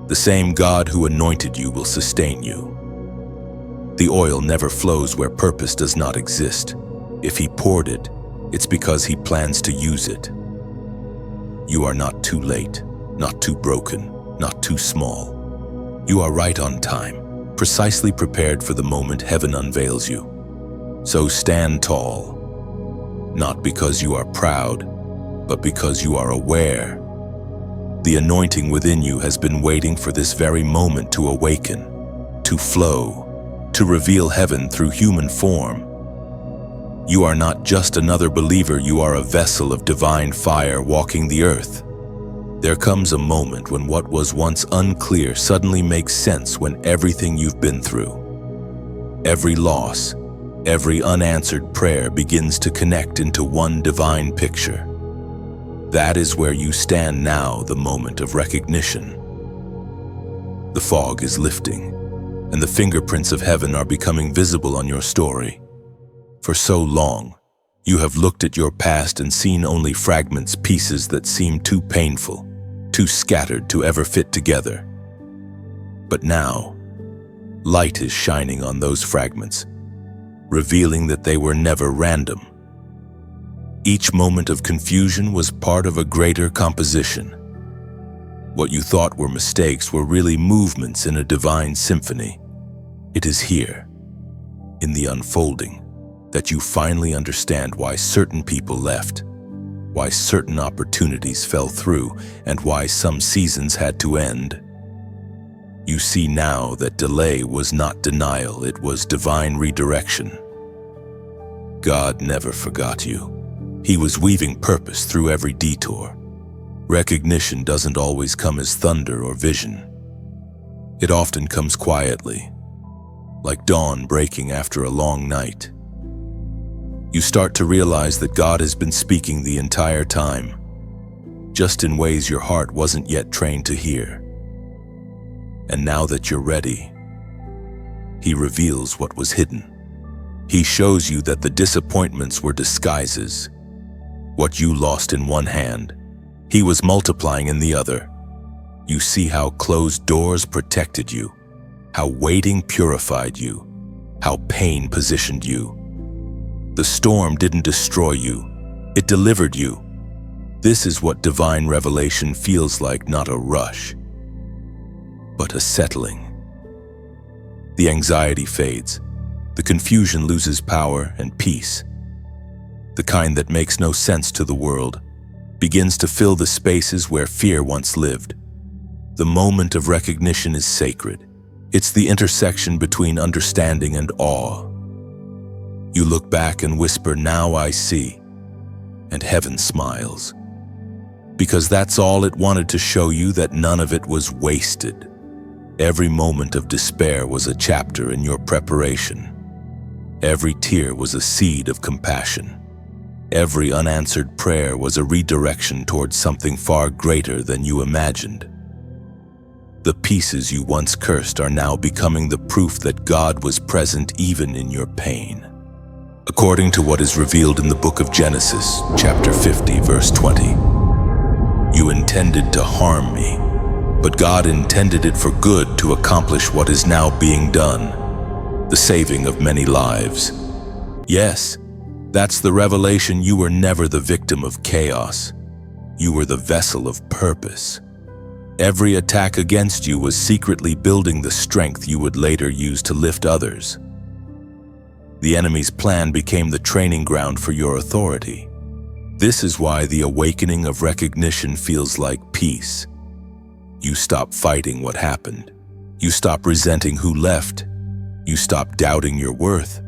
The same God who anointed you will sustain you. The oil never flows where purpose does not exist. If He poured it, it's because He plans to use it. You are not too late, not too broken, not too small. You are right on time, precisely prepared for the moment heaven unveils you. So stand tall, not because you are proud, but because you are aware. The anointing within you has been waiting for this very moment to awaken, to flow, to reveal heaven through human form. You are not just another believer, you are a vessel of divine fire walking the earth. There comes a moment when what was once unclear suddenly makes sense, when everything you've been through, every loss, every unanswered prayer begins to connect into one divine picture. That is where you stand now, the moment of recognition. The fog is lifting, and the fingerprints of heaven are becoming visible on your story. For so long, you have looked at your past and seen only fragments, pieces that seem too painful, too scattered to ever fit together. But now, light is shining on those fragments, revealing that they were never random. Each moment of confusion was part of a greater composition. What you thought were mistakes were really movements in a divine symphony. It is here, in the unfolding, that you finally understand why certain people left, why certain opportunities fell through, and why some seasons had to end. You see now that delay was not denial, it was divine redirection. God never forgot you. He was weaving purpose through every detour. Recognition doesn't always come as thunder or vision. It often comes quietly, like dawn breaking after a long night. You start to realize that God has been speaking the entire time, just in ways your heart wasn't yet trained to hear. And now that you're ready, He reveals what was hidden. He shows you that the disappointments were disguises. What you lost in one hand, He was multiplying in the other. You see how closed doors protected you, how waiting purified you, how pain positioned you. The storm didn't destroy you, it delivered you. This is what divine revelation feels like, not a rush, but a settling. The anxiety fades, the confusion loses power, and peace, the kind that makes no sense to the world, begins to fill the spaces where fear once lived. The moment of recognition is sacred. It's the intersection between understanding and awe. You look back and whisper, "Now I see," and heaven smiles. Because that's all it wanted to show you, that none of it was wasted. Every moment of despair was a chapter in your preparation. Every tear was a seed of compassion. Every unanswered prayer was a redirection towards something far greater than you imagined. The pieces you once cursed are now becoming the proof that God was present even in your pain. According to what is revealed in the book of Genesis, chapter 50, verse 20, "You intended to harm me, but God intended it for good to accomplish what is now being done, the saving of many lives." Yes, that's the revelation. You were never the victim of chaos. You were the vessel of purpose. Every attack against you was secretly building the strength you would later use to lift others. The enemy's plan became the training ground for your authority. This is why the awakening of recognition feels like peace. You stop fighting what happened. You stop resenting who left. You stop doubting your worth.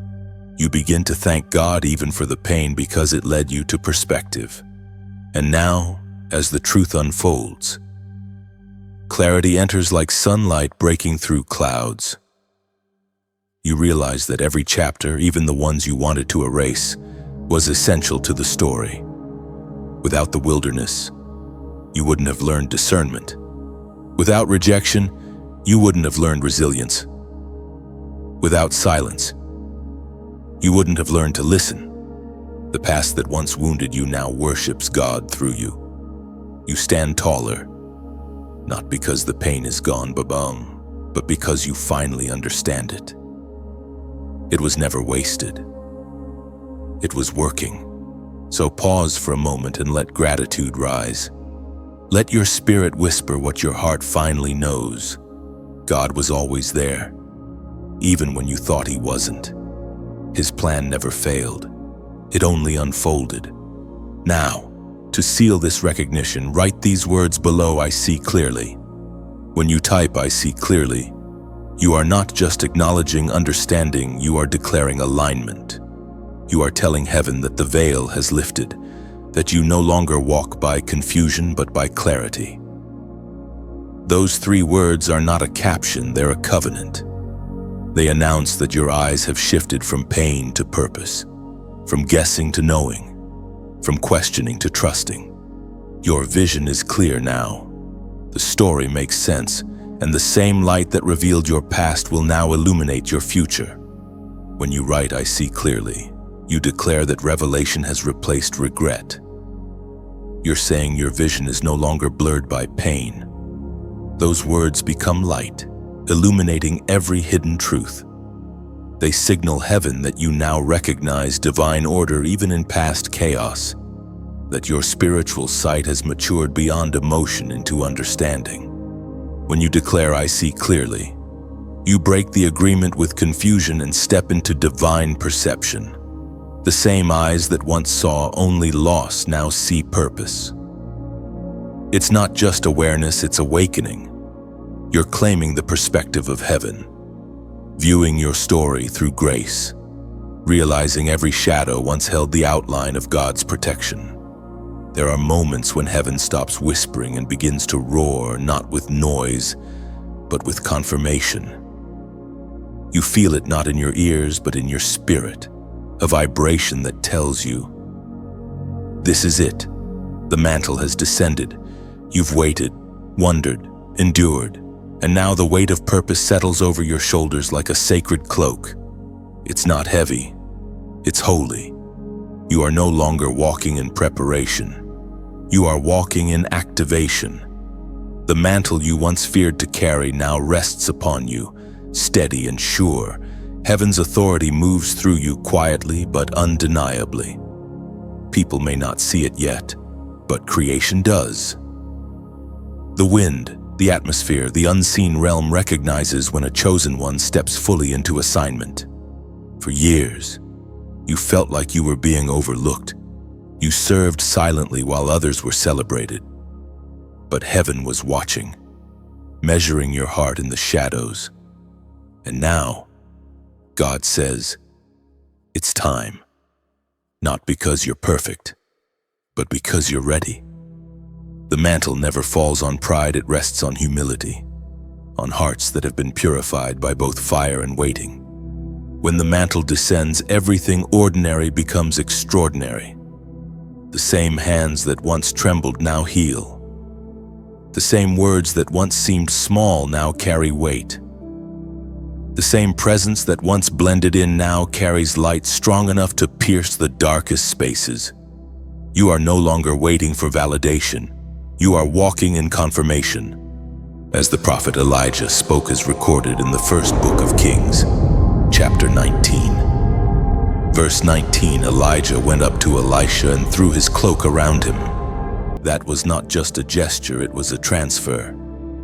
You begin to thank God even for the pain, because it led you to perspective. And now, as the truth unfolds, clarity enters like sunlight breaking through clouds. You realize that every chapter, even the ones you wanted to erase, was essential to the story. Without the wilderness, you wouldn't have learned discernment. Without rejection, you wouldn't have learned resilience. Without silence, you wouldn't have learned to listen. The past that once wounded you now worships God through you. You stand taller, not because the pain is gone, but because you finally understand it. It was never wasted. It was working. So pause for a moment and let gratitude rise. Let your spirit whisper what your heart finally knows. God was always there, even when you thought He wasn't. His plan never failed. It only unfolded. Now, to seal this recognition, write these words below: "I see clearly." When you type "I see clearly," you are not just acknowledging understanding, you are declaring alignment. You are telling heaven that the veil has lifted, that you no longer walk by confusion but by clarity. Those 3 words are not a caption, they're a covenant. They announce that your eyes have shifted from pain to purpose, from guessing to knowing, from questioning to trusting. Your vision is clear now. The story makes sense, and the same light that revealed your past will now illuminate your future. When you write "I see clearly," you declare that revelation has replaced regret. You're saying your vision is no longer blurred by pain. Those words become light, illuminating every hidden truth. They signal heaven that you now recognize divine order even in past chaos, that your spiritual sight has matured beyond emotion into understanding. When you declare "I see clearly," you break the agreement with confusion and step into divine perception. The same eyes that once saw only loss now see purpose. It's not just awareness, it's awakening. You're claiming the perspective of heaven, viewing your story through grace, realizing every shadow once held the outline of God's protection. There are moments when heaven stops whispering and begins to roar, not with noise, but with confirmation. You feel it not in your ears, but in your spirit, a vibration that tells you, this is it. The mantle has descended. You've waited, wondered, endured, and now the weight of purpose settles over your shoulders like a sacred cloak. It's not heavy, it's holy. You are no longer walking in preparation. You are walking in activation. The mantle you once feared to carry now rests upon you, steady and sure. Heaven's authority moves through you quietly but undeniably. People may not see it yet, but creation does. The wind, the atmosphere, the unseen realm recognizes when a chosen one steps fully into assignment. For years, you felt like you were being overlooked. You served silently while others were celebrated. But heaven was watching, measuring your heart in the shadows. And now, God says, it's time. Not because you're perfect, but because you're ready. The mantle never falls on pride, it rests on humility, on hearts that have been purified by both fire and waiting. When the mantle descends, everything ordinary becomes extraordinary. The same hands that once trembled now heal. The same words that once seemed small now carry weight. The same presence that once blended in now carries light strong enough to pierce the darkest spaces. You are no longer waiting for validation. You are walking in confirmation. As the prophet Elijah spoke as recorded in the first book of Kings, chapter 19. Verse 19, Elijah went up to Elisha and threw his cloak around him. That was not just a gesture, it was a transfer.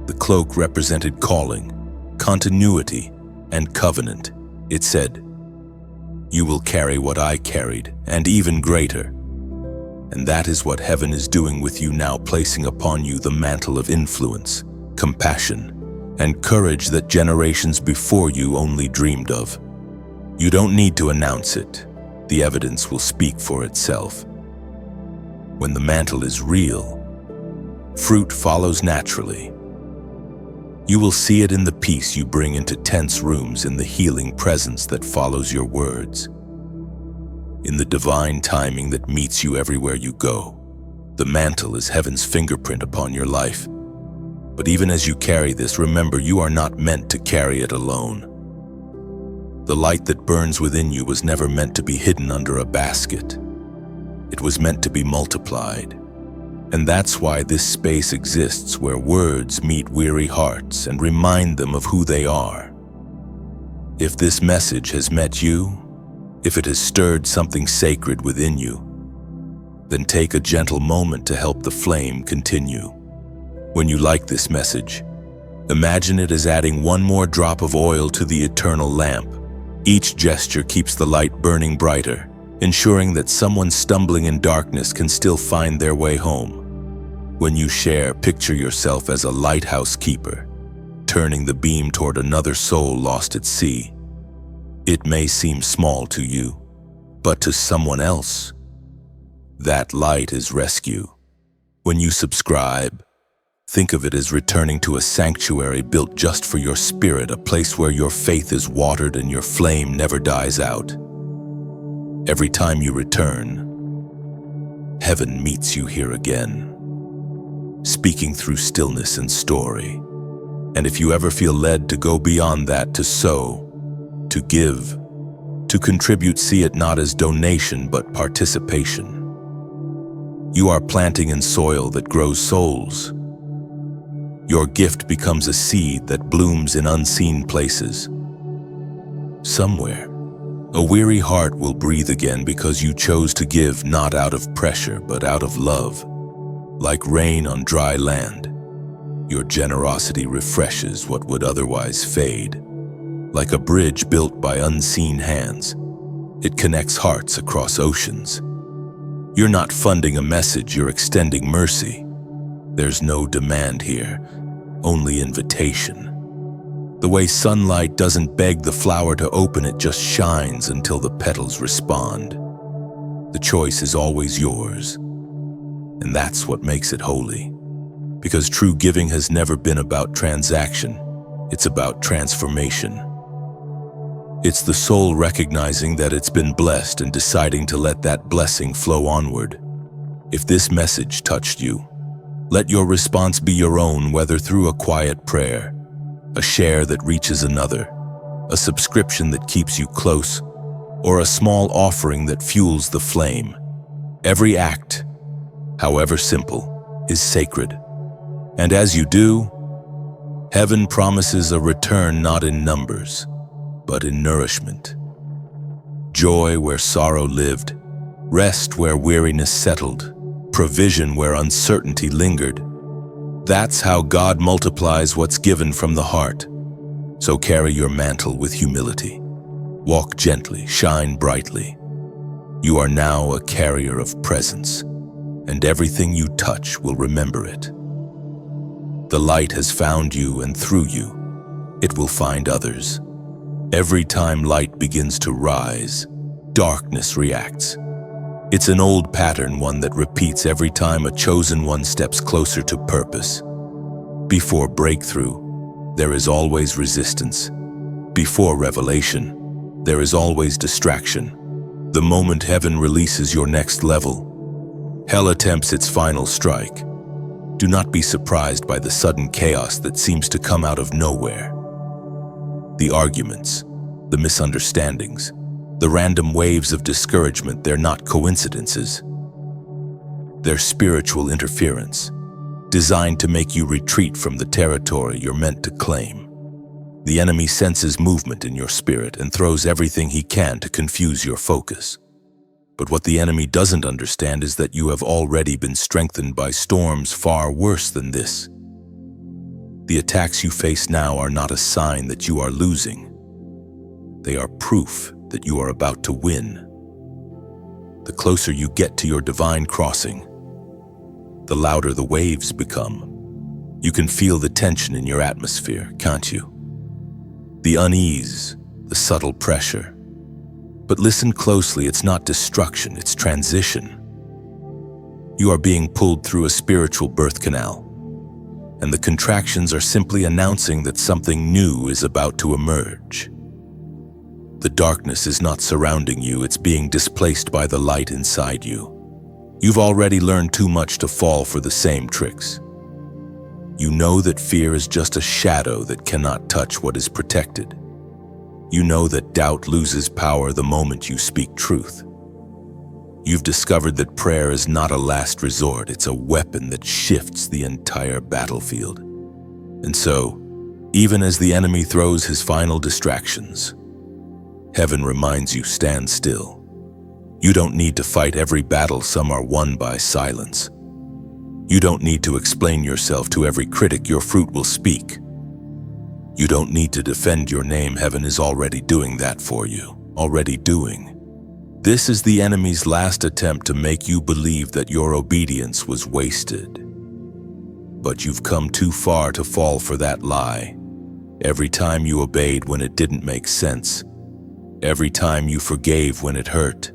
The cloak represented calling, continuity, and covenant. It said, "You will carry what I carried, and even greater." And that is what heaven is doing with you now, placing upon you the mantle of influence, compassion, and courage that generations before you only dreamed of. You don't need to announce it. The evidence will speak for itself. When the mantle is real, fruit follows naturally. You will see it in the peace you bring into tense rooms, in the healing presence that follows your words, in the divine timing that meets you everywhere you go. The mantle is heaven's fingerprint upon your life. But even as you carry this, remember you are not meant to carry it alone. The light that burns within you was never meant to be hidden under a basket. It was meant to be multiplied. And that's why this space exists, where words meet weary hearts and remind them of who they are. If this message has met you, if it has stirred something sacred within you, then take a gentle moment to help the flame continue. When you like this message, imagine it as adding one more drop of oil to the eternal lamp. Each gesture keeps the light burning brighter, ensuring that someone stumbling in darkness can still find their way home. When you share, picture yourself as a lighthouse keeper, turning the beam toward another soul lost at sea. It may seem small to you, but to someone else, that light is rescue. When you subscribe, think of it as returning to a sanctuary built just for your spirit, a place where your faith is watered and your flame never dies out. Every time you return, heaven meets you here again, speaking through stillness and story. And if you ever feel led to go beyond that, to sow, to give, to contribute, see it not as donation but participation. You are planting in soil that grows souls. Your gift becomes a seed that blooms in unseen places. Somewhere, a weary heart will breathe again because you chose to give, not out of pressure but out of love. Like rain on dry land, your generosity refreshes what would otherwise fade. Like a bridge built by unseen hands, it connects hearts across oceans. You're not funding a message, you're extending mercy. There's no demand here, only invitation. The way sunlight doesn't beg the flower to open, it just shines until the petals respond. The choice is always yours, and that's what makes it holy. Because true giving has never been about transaction, it's about transformation. It's the soul recognizing that it's been blessed and deciding to let that blessing flow onward. If this message touched you, let your response be your own, whether through a quiet prayer, a share that reaches another, a subscription that keeps you close, or a small offering that fuels the flame. Every act, however simple, is sacred. And as you do, heaven promises a return not in numbers, but in nourishment. Joy where sorrow lived, rest where weariness settled, provision where uncertainty lingered. That's how God multiplies what's given from the heart. So carry your mantle with humility. Walk gently, shine brightly. You are now a carrier of presence, and everything you touch will remember it. The light has found you, and through you, it will find others. Every time light begins to rise, darkness reacts. It's an old pattern, one that repeats every time a chosen one steps closer to purpose. Before breakthrough, there is always resistance. Before revelation, there is always distraction. The moment heaven releases your next level, hell attempts its final strike. Do not be surprised by the sudden chaos that seems to come out of nowhere. The arguments, the misunderstandings, the random waves of discouragement, they're not coincidences. They're spiritual interference, designed to make you retreat from the territory you're meant to claim. The enemy senses movement in your spirit and throws everything he can to confuse your focus. But what the enemy doesn't understand is that you have already been strengthened by storms far worse than this. The attacks you face now are not a sign that you are losing. They are proof that you are about to win. The closer you get to your divine crossing, the louder the waves become. You can feel the tension in your atmosphere, can't you? The unease, the subtle pressure. But listen closely, it's not destruction, it's transition. You are being pulled through a spiritual birth canal, and the contractions are simply announcing that something new is about to emerge. The darkness is not surrounding you, it's being displaced by the light inside you. You've already learned too much to fall for the same tricks. You know that fear is just a shadow that cannot touch what is protected. You know that doubt loses power the moment you speak truth. You've discovered that prayer is not a last resort, it's a weapon that shifts the entire battlefield. And so, even as the enemy throws his final distractions, heaven reminds you, stand still. You don't need to fight every battle, some are won by silence. You don't need to explain yourself to every critic, your fruit will speak. You don't need to defend your name, heaven is already doing that for you, already doing. This is the enemy's last attempt to make you believe that your obedience was wasted. But you've come too far to fall for that lie. Every time you obeyed when it didn't make sense, every time you forgave when it hurt,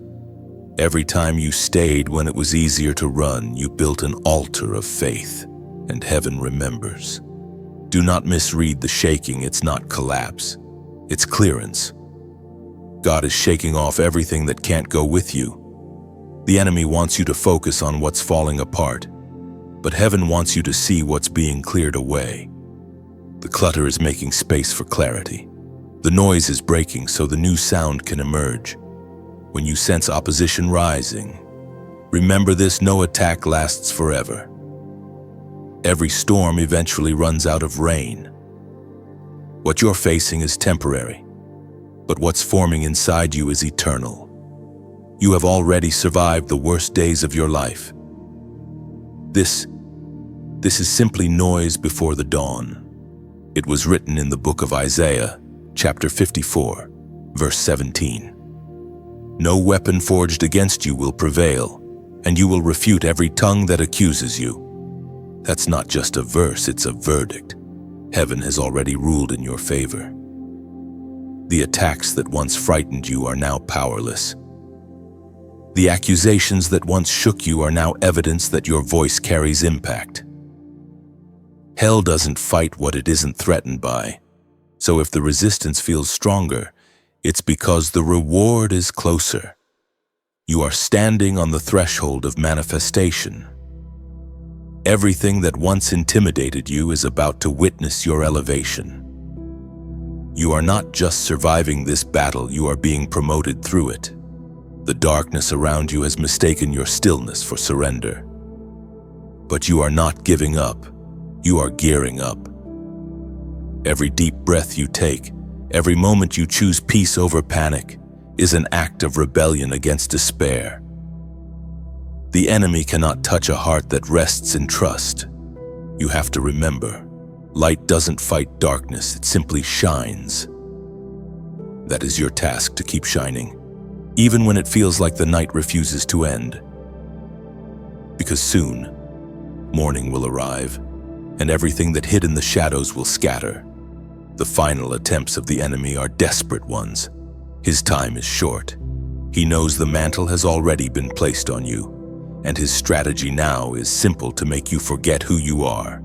every time you stayed when it was easier to run, you built an altar of faith, and heaven remembers. Do not misread the shaking, it's not collapse, it's clearance. God is shaking off everything that can't go with you. The enemy wants you to focus on what's falling apart, but heaven wants you to see what's being cleared away. The clutter is making space for clarity. The noise is breaking so the new sound can emerge. When you sense opposition rising, remember this: no attack lasts forever. Every storm eventually runs out of rain. What you're facing is temporary, but what's forming inside you is eternal. You have already survived the worst days of your life. This is simply noise before the dawn. It was written in the book of Isaiah, chapter 54, verse 17. No weapon forged against you will prevail, and you will refute every tongue that accuses you. That's not just a verse, it's a verdict. Heaven has already ruled in your favor. The attacks that once frightened you are now powerless. The accusations that once shook you are now evidence that your voice carries impact. Hell doesn't fight what it isn't threatened by. So if the resistance feels stronger, it's because the reward is closer. You are standing on the threshold of manifestation. Everything that once intimidated you is about to witness your elevation. You are not just surviving this battle, you are being promoted through it. The darkness around you has mistaken your stillness for surrender. But you are not giving up. You are gearing up. Every deep breath you take, every moment you choose peace over panic, is an act of rebellion against despair. The enemy cannot touch a heart that rests in trust. You have to remember, light doesn't fight darkness, it simply shines. That is your task, to keep shining, even when it feels like the night refuses to end. Because soon, morning will arrive, and everything that hid in the shadows will scatter. The final attempts of the enemy are desperate ones. His time is short. He knows the mantle has already been placed on you, and his strategy now is simple: to make you forget who you are.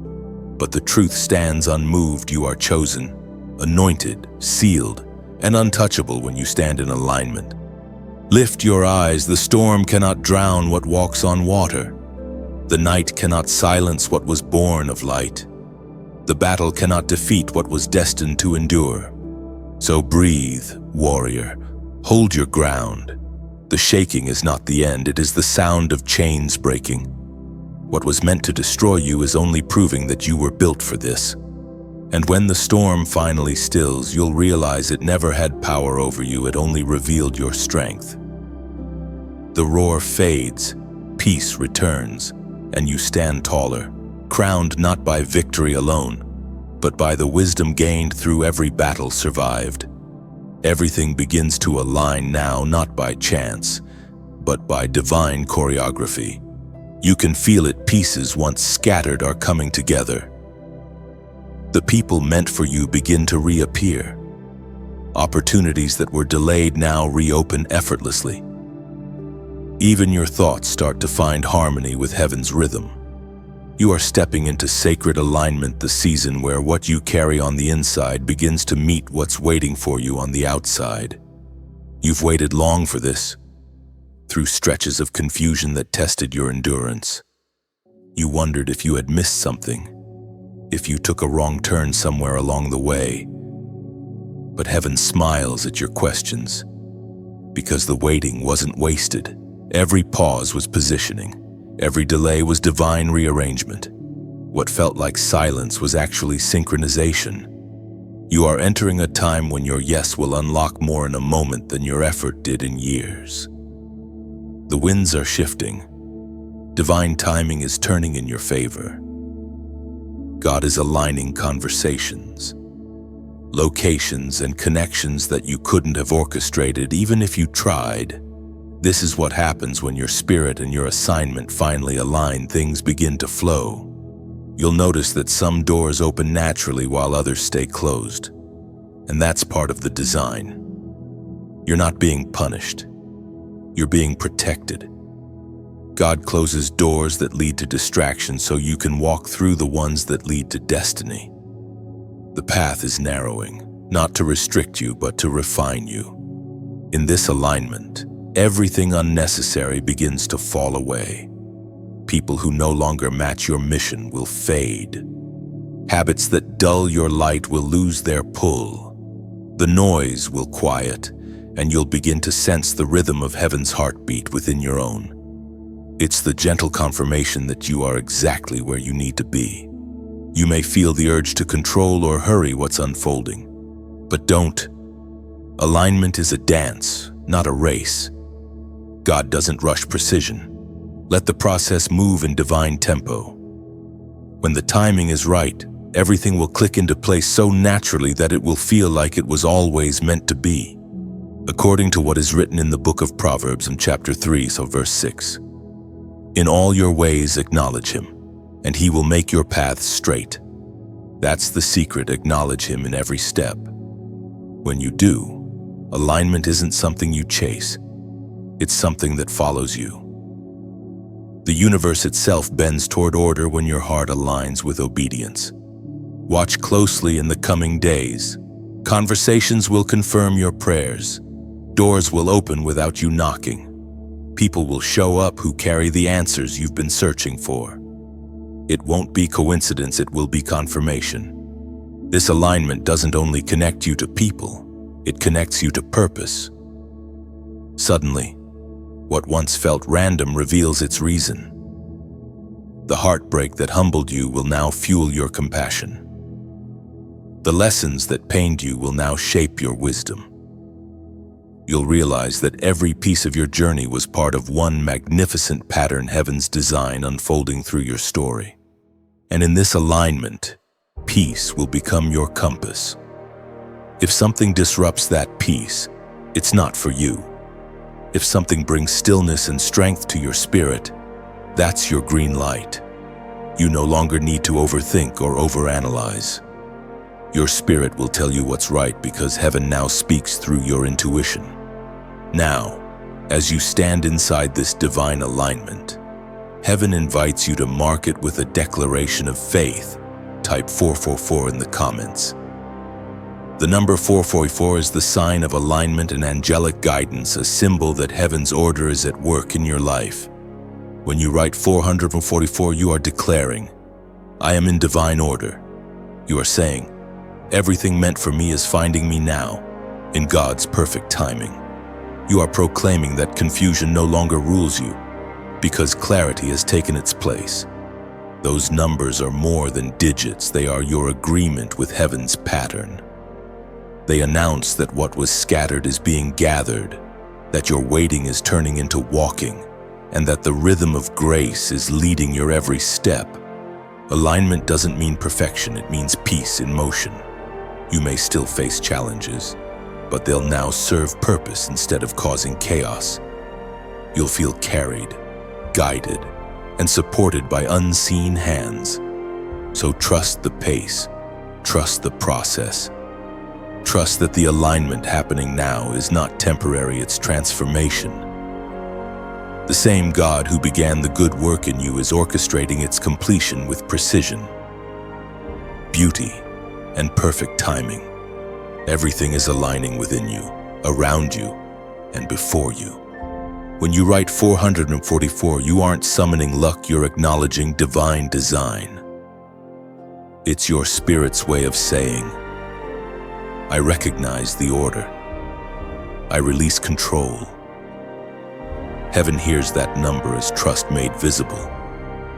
But the truth stands unmoved. You are chosen, anointed, sealed, and untouchable when you stand in alignment. Lift your eyes. The storm cannot drown what walks on water. The night cannot silence what was born of light. The battle cannot defeat what was destined to endure. So breathe, warrior. Hold your ground. The shaking is not the end, it is the sound of chains breaking. What was meant to destroy you is only proving that you were built for this. And when the storm finally stills, you'll realize it never had power over you, it only revealed your strength. The roar fades, peace returns, and you stand taller, crowned not by victory alone, but by the wisdom gained through every battle survived. Everything begins to align now, not by chance, but by divine choreography. You can feel it. Pieces once scattered are coming together. The people meant for you begin to reappear. Opportunities that were delayed now reopen effortlessly. Even your thoughts start to find harmony with heaven's rhythm. You are stepping into sacred alignment, the season where what you carry on the inside begins to meet what's waiting for you on the outside. You've waited long for this, through stretches of confusion that tested your endurance. You wondered if you had missed something, if you took a wrong turn somewhere along the way. But heaven smiles at your questions, because the waiting wasn't wasted. Every pause was positioning. Every delay was divine rearrangement. What felt like silence was actually synchronization. You are entering a time when your yes will unlock more in a moment than your effort did in years. The winds are shifting. Divine timing is turning in your favor. God is aligning conversations, locations, and connections that you couldn't have orchestrated even if you tried. This is what happens when your spirit and your assignment finally align. Things begin to flow. You'll notice that some doors open naturally while others stay closed. And that's part of the design. You're not being punished. You're being protected. God closes doors that lead to distraction so you can walk through the ones that lead to destiny. The path is narrowing, not to restrict you, but to refine you. In this alignment, everything unnecessary begins to fall away. People who no longer match your mission will fade. Habits that dull your light will lose their pull. The noise will quiet, and you'll begin to sense the rhythm of heaven's heartbeat within your own. It's the gentle confirmation that you are exactly where you need to be. You may feel the urge to control or hurry what's unfolding, but don't. Alignment is a dance, not a race. God doesn't rush precision. Let the process move in divine tempo. When the timing is right, everything will click into place so naturally that it will feel like it was always meant to be. According to what is written in the book of Proverbs in chapter 3, verse 6. In all your ways acknowledge him, and he will make your paths straight. That's the secret. Acknowledge him in every step. When you do, alignment isn't something you chase. It's something that follows you. The universe itself bends toward order when your heart aligns with obedience. Watch closely in the coming days. Conversations will confirm your prayers. Doors will open without you knocking. People will show up who carry the answers you've been searching for. It won't be coincidence, it will be confirmation. This alignment doesn't only connect you to people, it connects you to purpose. Suddenly, what once felt random reveals its reason. The heartbreak that humbled you will now fuel your compassion. The lessons that pained you will now shape your wisdom. You'll realize that every piece of your journey was part of one magnificent pattern heaven's design unfolding through your story. And in this alignment, peace will become your compass. If something disrupts that peace, it's not for you. If something brings stillness and strength to your spirit, that's your green light. You no longer need to overthink or overanalyze. Your spirit will tell you what's right because heaven now speaks through your intuition. Now, as you stand inside this divine alignment, heaven invites you to mark it with a declaration of faith. Type 444 in the comments. The number 444 is the sign of alignment and angelic guidance, a symbol that heaven's order is at work in your life. When you write 444, you are declaring, I am in divine order. You are saying, everything meant for me is finding me now, in God's perfect timing. You are proclaiming that confusion no longer rules you, because clarity has taken its place. Those numbers are more than digits, they are your agreement with heaven's pattern. They announce that what was scattered is being gathered, that your waiting is turning into walking, and that the rhythm of grace is leading your every step. Alignment doesn't mean perfection, it means peace in motion. You may still face challenges, but they'll now serve purpose instead of causing chaos. You'll feel carried, guided, and supported by unseen hands. So trust the pace, trust the process. Trust that the alignment happening now is not temporary, it's transformation. The same God who began the good work in you is orchestrating its completion with precision, beauty, and perfect timing. Everything is aligning within you, around you, and before you. When you write 444, you aren't summoning luck, you're acknowledging divine design. It's your spirit's way of saying, I recognize the order. I release control. Heaven hears that number as trust made visible.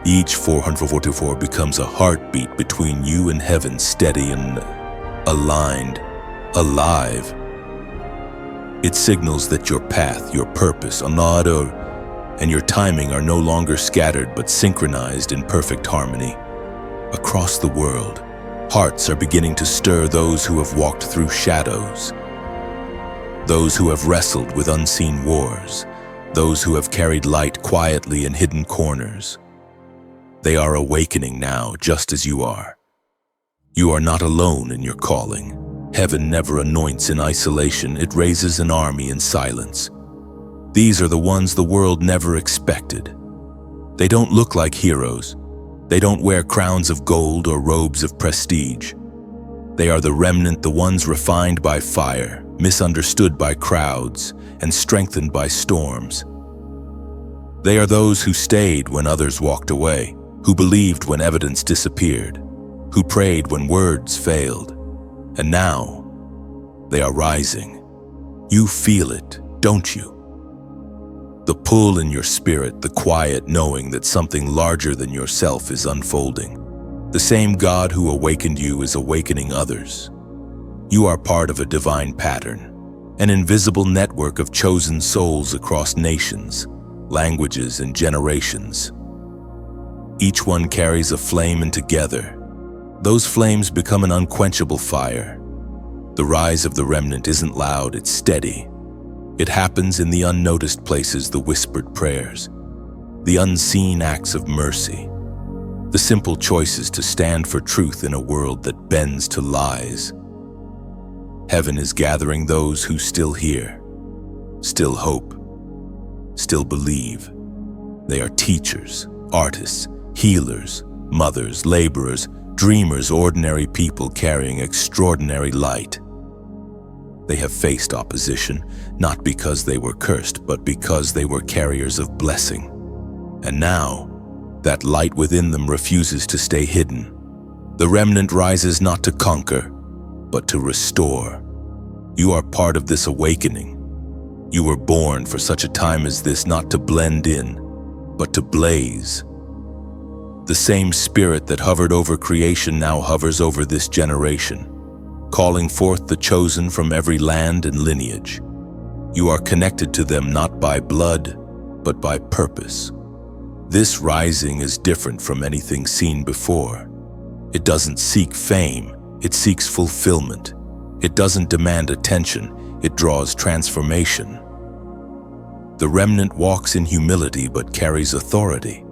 Each 444 becomes a heartbeat between you and heaven, steady and aligned, alive. It signals that your path, your purpose, and your timing are no longer scattered but synchronized in perfect harmony. Across the world, hearts are beginning to stir, those who have walked through shadows, those who have wrestled with unseen wars, those who have carried light quietly in hidden corners. They are awakening now, just as you are. You are not alone in your calling. Heaven never anoints in isolation, it raises an army in silence. These are the ones the world never expected. They don't look like heroes. They don't wear crowns of gold or robes of prestige. They are the remnant, the ones refined by fire, misunderstood by crowds, and strengthened by storms. They are those who stayed when others walked away, who believed when evidence disappeared, who prayed when words failed. And now, they are rising. You feel it, don't you? The pull in your spirit, the quiet knowing that something larger than yourself is unfolding. The same God who awakened you is awakening others. You are part of a divine pattern, an invisible network of chosen souls across nations, languages, and generations. Each one carries a flame, and together, those flames become an unquenchable fire. The rise of the remnant isn't loud, it's steady. It happens in the unnoticed places, the whispered prayers, the unseen acts of mercy, the simple choices to stand for truth in a world that bends to lies. Heaven is gathering those who still hear, still hope, still believe. They are teachers, artists, healers, mothers, laborers, dreamers, ordinary people carrying extraordinary light. They have faced opposition, not because they were cursed, but because they were carriers of blessing. And now, that light within them refuses to stay hidden. The remnant rises not to conquer, but to restore. You are part of this awakening. You were born for such a time as this, not to blend in, but to blaze. The same spirit that hovered over creation now hovers over this generation, calling forth the chosen from every land and lineage. You are connected to them not by blood, but by purpose. This rising is different from anything seen before. It doesn't seek fame, it seeks fulfillment. It doesn't demand attention, it draws transformation. The remnant walks in humility but carries authority.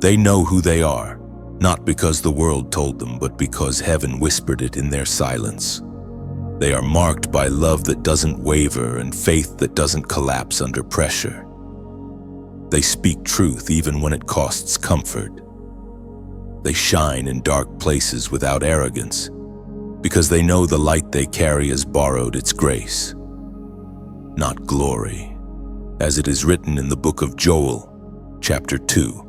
They know who they are, not because the world told them, but because heaven whispered it in their silence. They are marked by love that doesn't waver and faith that doesn't collapse under pressure. They speak truth even when it costs comfort. They shine in dark places without arrogance, because they know the light they carry has borrowed its grace, not glory, as it is written in the book of Joel, chapter 2,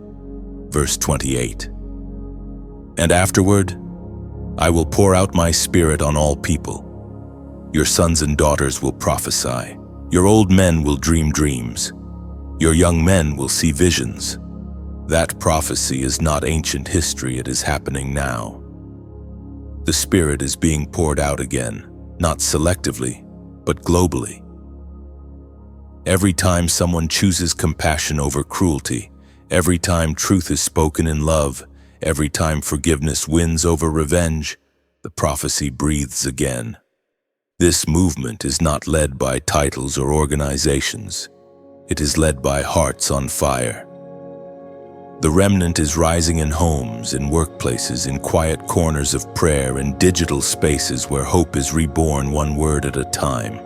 verse 28. And afterward, I will pour out my spirit on all people. Your sons and daughters will prophesy. Your old men will dream dreams. Your young men will see visions. That prophecy is not ancient history, it is happening now. The Spirit is being poured out again, not selectively, but globally. Every time someone chooses compassion over cruelty, every time truth is spoken in love, every time forgiveness wins over revenge, the prophecy breathes again. This movement is not led by titles or organizations. It is led by hearts on fire. The remnant is rising in homes, in workplaces, in quiet corners of prayer, in digital spaces where hope is reborn one word at a time.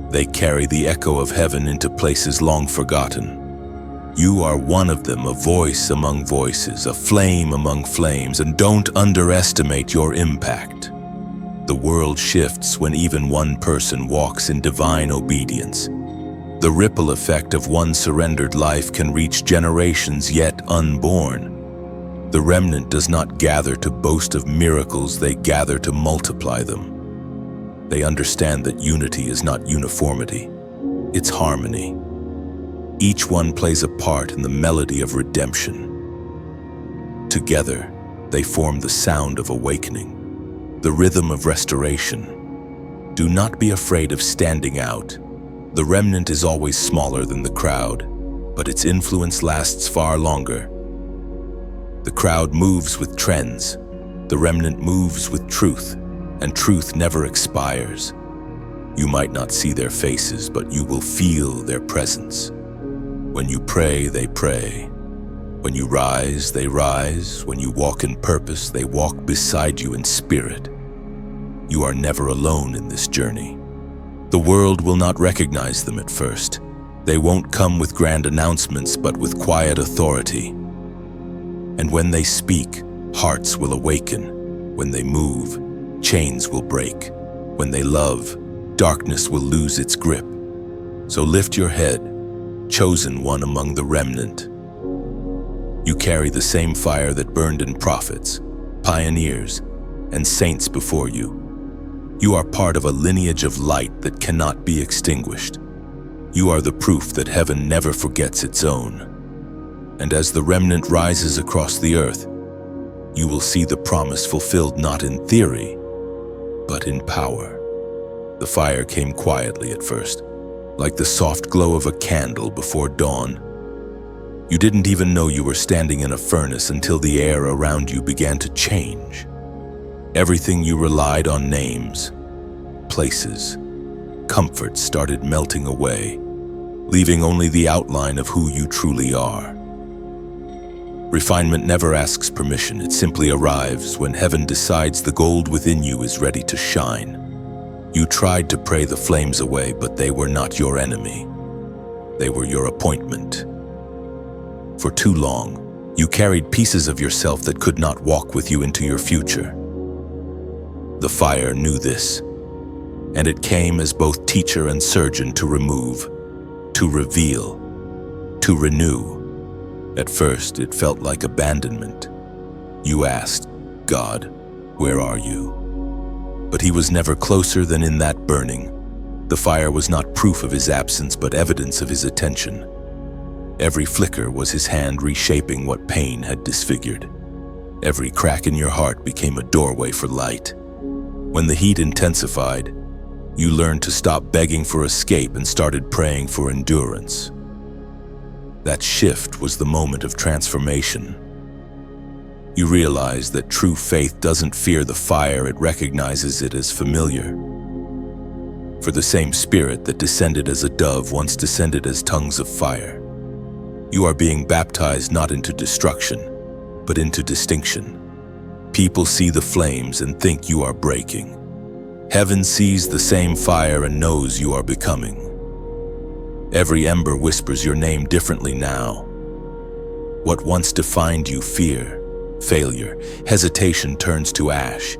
They carry the echo of heaven into places long forgotten. You are one of them, a voice among voices, a flame among flames, and don't underestimate your impact. The world shifts when even one person walks in divine obedience. The ripple effect of one surrendered life can reach generations yet unborn. The remnant does not gather to boast of miracles, they gather to multiply them. They understand that unity is not uniformity, it's harmony. Each one plays a part in the melody of redemption. Together, they form the sound of awakening, the rhythm of restoration. Do not be afraid of standing out. The remnant is always smaller than the crowd, but its influence lasts far longer. The crowd moves with trends. The remnant moves with truth, and truth never expires. You might not see their faces, but you will feel their presence. When you pray, they pray. When you rise, they rise. When you walk in purpose, they walk beside you in spirit. You are never alone in this journey. The world will not recognize them at first. They won't come with grand announcements, but with quiet authority. And when they speak, hearts will awaken. When they move, chains will break. When they love, darkness will lose its grip. So lift your head, chosen one among the remnant. You carry the same fire that burned in prophets, pioneers, and saints before you. You are part of a lineage of light that cannot be extinguished. You are the proof that heaven never forgets its own. And as the remnant rises across the earth, you will see the promise fulfilled not in theory, but in power. The fire came quietly at first, like the soft glow of a candle before dawn. You didn't even know you were standing in a furnace until the air around you began to change. Everything you relied on, names, places, comforts, started melting away, leaving only the outline of who you truly are. Refinement never asks permission, it simply arrives when heaven decides the gold within you is ready to shine. You tried to pray the flames away, but they were not your enemy. They were your appointment. For too long, you carried pieces of yourself that could not walk with you into your future. The fire knew this, and it came as both teacher and surgeon to remove, to reveal, to renew. At first, it felt like abandonment. You asked, God, where are you? But he was never closer than in that burning. The fire was not proof of his absence, but evidence of his attention. Every flicker was his hand reshaping what pain had disfigured. Every crack in your heart became a doorway for light. When the heat intensified, you learned to stop begging for escape and started praying for endurance. That shift was the moment of transformation. You realized that true faith doesn't fear the fire, it recognizes it as familiar. For the same spirit that descended as a dove once descended as tongues of fire. You are being baptized not into destruction, but into distinction. People see the flames and think you are breaking. Heaven sees the same fire and knows you are becoming. Every ember whispers your name differently now. What once defined you, fear, failure, hesitation, turns to ash,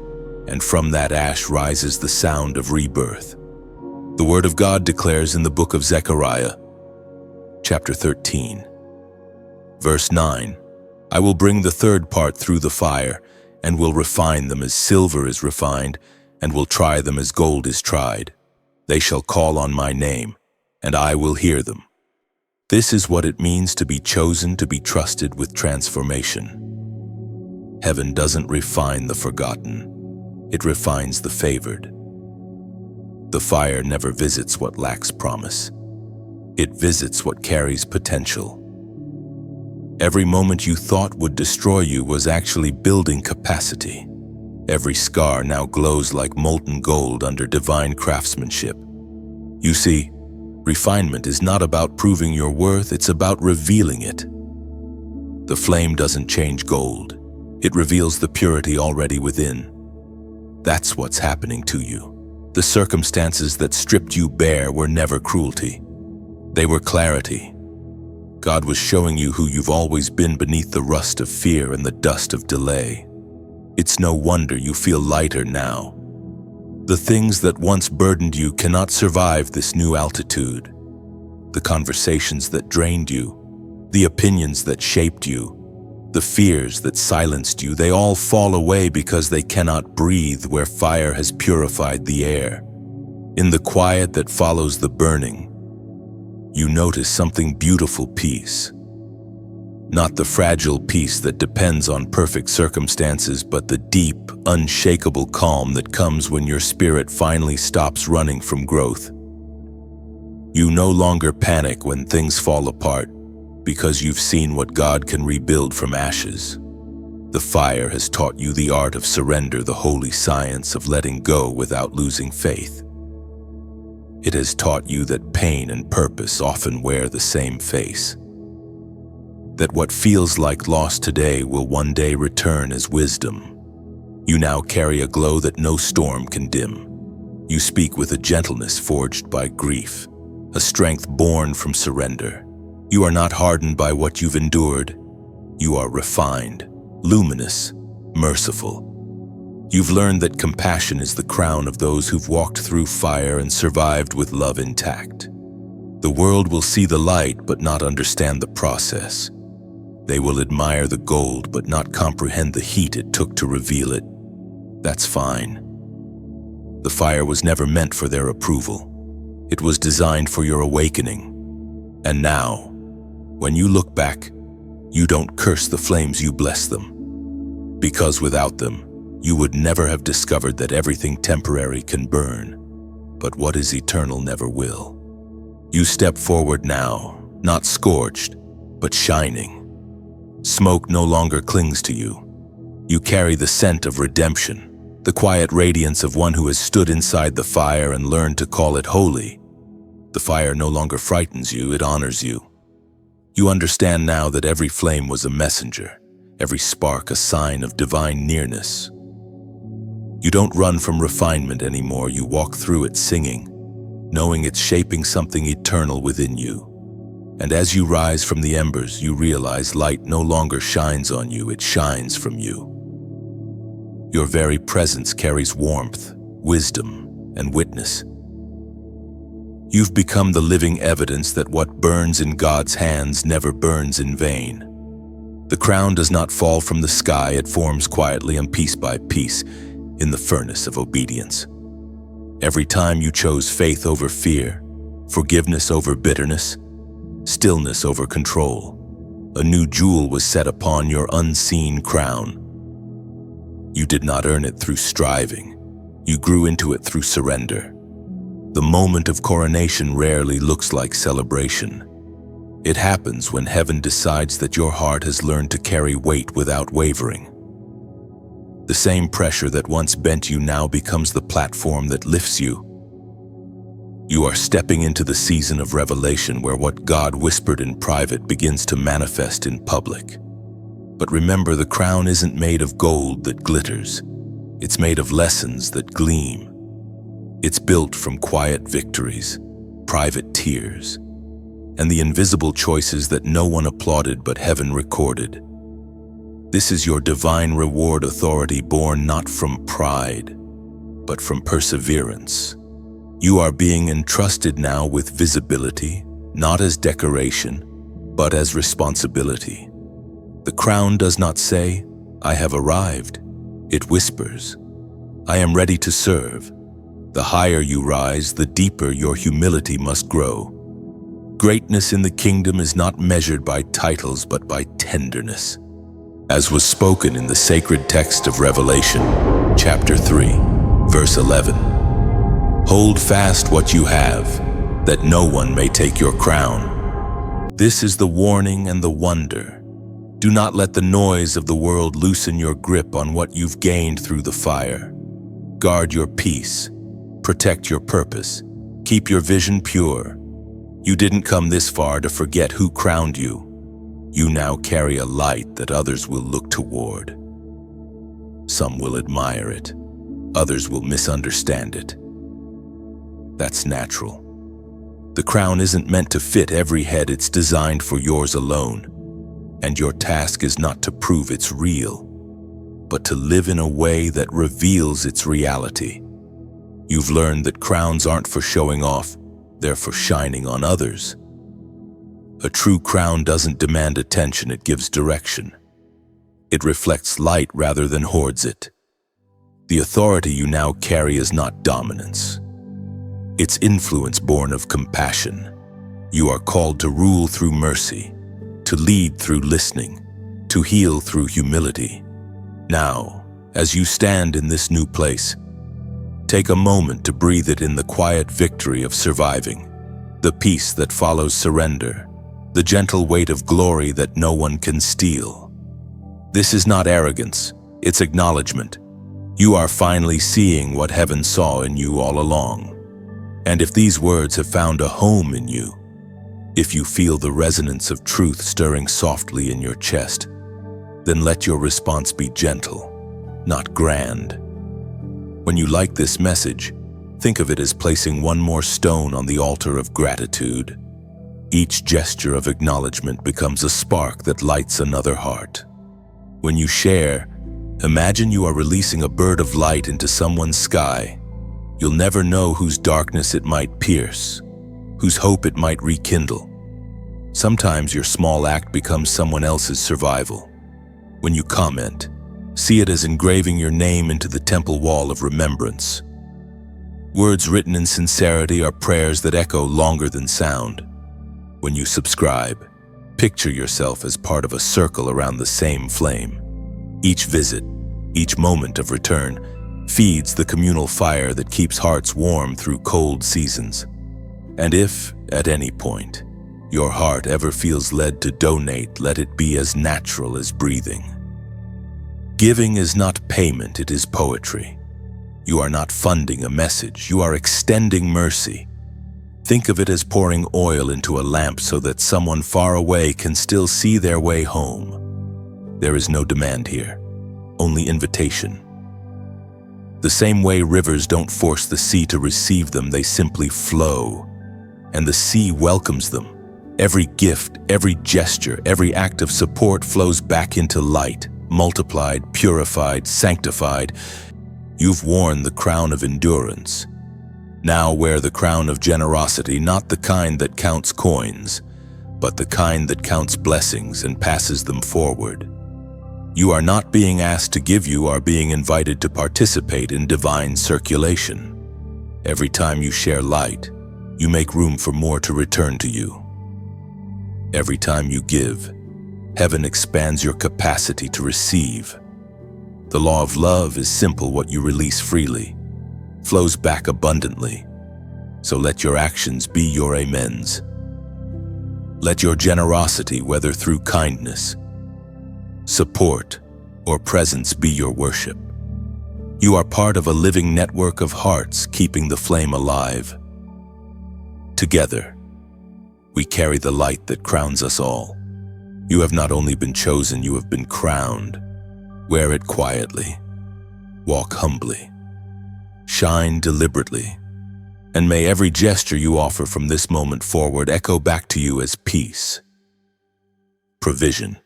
and from that ash rises the sound of rebirth. The Word of God declares in the book of Zechariah, chapter 13, verse 9, I will bring the third part through the fire, and will refine them as silver is refined, and will try them as gold is tried. They shall call on my name, and I will hear them. This is what it means to be chosen, to be trusted with transformation. Heaven doesn't refine the forgotten, it refines the favored. The fire never visits what lacks promise. It visits what carries potential. Every moment you thought would destroy you was actually building capacity. Every scar now glows like molten gold under divine craftsmanship. You see, refinement is not about proving your worth, it's about revealing it. The flame doesn't change gold. It reveals the purity already within. That's what's happening to you. The circumstances that stripped you bare were never cruelty. They were clarity. God was showing you who you've always been beneath the rust of fear and the dust of delay. It's no wonder you feel lighter now. The things that once burdened you cannot survive this new altitude. The conversations that drained you, the opinions that shaped you, the fears that silenced you, they all fall away because they cannot breathe where fire has purified the air. In the quiet that follows the burning, you notice something beautiful: peace. Not the fragile peace that depends on perfect circumstances, but the deep, unshakable calm that comes when your spirit finally stops running from growth. You no longer panic when things fall apart, because you've seen what God can rebuild from ashes. The fire has taught you the art of surrender, the holy science of letting go without losing faith. It has taught you that pain and purpose often wear the same face. That what feels like loss today will one day return as wisdom. You now carry a glow that no storm can dim. You speak with a gentleness forged by grief, a strength born from surrender. You are not hardened by what you've endured. You are refined, luminous, merciful. You've learned that compassion is the crown of those who've walked through fire and survived with love intact. The world will see the light but not understand the process. They will admire the gold but not comprehend the heat it took to reveal it. That's fine. The fire was never meant for their approval. It was designed for your awakening. And now, when you look back, you don't curse the flames, you bless them. Because without them, you would never have discovered that everything temporary can burn, but what is eternal never will. You step forward now, not scorched, but shining. Smoke no longer clings to you. You carry the scent of redemption, the quiet radiance of one who has stood inside the fire and learned to call it holy. The fire no longer frightens you, it honors you. You understand now that every flame was a messenger, every spark a sign of divine nearness. You don't run from refinement anymore, you walk through it singing, knowing it's shaping something eternal within you. And as you rise from the embers, you realize light no longer shines on you, it shines from you. Your very presence carries warmth, wisdom, and witness. You've become the living evidence that what burns in God's hands never burns in vain. The crown does not fall from the sky, it forms quietly and piece by piece in the furnace of obedience. Every time you chose faith over fear, forgiveness over bitterness, stillness over control. A new jewel was set upon your unseen crown. You did not earn it through striving. You grew into it through surrender. The moment of coronation rarely looks like celebration. It happens when heaven decides that your heart has learned to carry weight without wavering. The same pressure that once bent you now becomes the platform that lifts you. You are stepping into the season of revelation where what God whispered in private begins to manifest in public. But remember, the crown isn't made of gold that glitters. It's made of lessons that gleam. It's built from quiet victories, private tears, and the invisible choices that no one applauded but heaven recorded. This is your divine reward, authority born not from pride, but from perseverance. You are being entrusted now with visibility, not as decoration, but as responsibility. The crown does not say, "I have arrived." It whispers, "I am ready to serve." The higher you rise, the deeper your humility must grow. Greatness in the kingdom is not measured by titles, but by tenderness. As was spoken in the sacred text of Revelation, chapter 3, verse 11. Hold fast what you have, that no one may take your crown. This is the warning and the wonder. Do not let the noise of the world loosen your grip on what you've gained through the fire. Guard your peace. Protect your purpose. Keep your vision pure. You didn't come this far to forget who crowned you. You now carry a light that others will look toward. Some will admire it. Others will misunderstand it. That's natural. The crown isn't meant to fit every head, it's designed for yours alone. And your task is not to prove it's real, but to live in a way that reveals its reality. You've learned that crowns aren't for showing off, they're for shining on others. A true crown doesn't demand attention, it gives direction. It reflects light rather than hoards it. The authority you now carry is not dominance. It's influence born of compassion. You are called to rule through mercy, to lead through listening, to heal through humility. Now, as you stand in this new place, take a moment to breathe it in, the quiet victory of surviving, the peace that follows surrender, the gentle weight of glory that no one can steal. This is not arrogance, it's acknowledgement. You are finally seeing what heaven saw in you all along. And if these words have found a home in you, if you feel the resonance of truth stirring softly in your chest, then let your response be gentle, not grand. When you like this message, think of it as placing one more stone on the altar of gratitude. Each gesture of acknowledgement becomes a spark that lights another heart. When you share, imagine you are releasing a bird of light into someone's sky. You'll never know whose darkness it might pierce, whose hope it might rekindle. Sometimes your small act becomes someone else's survival. When you comment, see it as engraving your name into the temple wall of remembrance. Words written in sincerity are prayers that echo longer than sound. When you subscribe, picture yourself as part of a circle around the same flame. Each visit, each moment of return, feeds the communal fire that keeps hearts warm through cold seasons. And if, at any point, your heart ever feels led to donate, let it be as natural as breathing. Giving is not payment, it is poetry. You are not funding a message, you are extending mercy. Think of it as pouring oil into a lamp so that someone far away can still see their way home. There is no demand here, only invitation. The same way rivers don't force the sea to receive them, they simply flow. And the sea welcomes them. Every gift, every gesture, every act of support flows back into light, multiplied, purified, sanctified. You've worn the crown of endurance. Now wear the crown of generosity, not the kind that counts coins, but the kind that counts blessings and passes them forward. You are not being asked to give, you are being invited to participate in divine circulation. Every time you share light, you make room for more to return to you. Every time you give, heaven expands your capacity to receive. The law of love is simple: what you release freely flows back abundantly. So let your actions be your amens. Let your generosity, whether through kindness, support, or presence, be your worship. You are part of a living network of hearts keeping the flame alive. Together, we carry the light that crowns us all. You have not only been chosen, you have been crowned. Wear it quietly. Walk humbly. Shine deliberately. And may every gesture you offer from this moment forward echo back to you as peace, provision,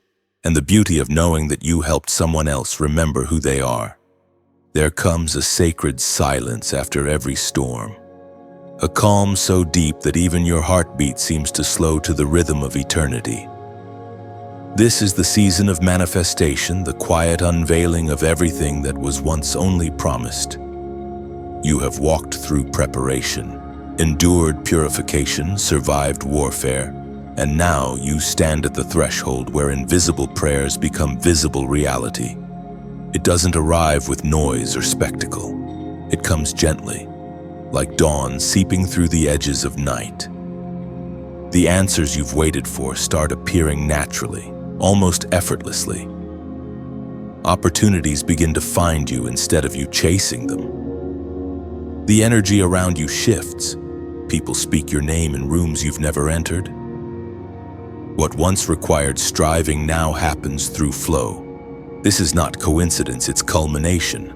and the beauty of knowing that you helped someone else remember who they are. There comes a sacred silence after every storm, a calm so deep that even your heartbeat seems to slow to the rhythm of eternity. This is the season of manifestation, the quiet unveiling of everything that was once only promised. You have walked through preparation, endured purification, survived warfare, and now you stand at the threshold where invisible prayers become visible reality. It doesn't arrive with noise or spectacle. It comes gently, like dawn seeping through the edges of night. The answers you've waited for start appearing naturally, almost effortlessly. Opportunities begin to find you instead of you chasing them. The energy around you shifts. People speak your name in rooms you've never entered. What once required striving now happens through flow. This is not coincidence, it's culmination.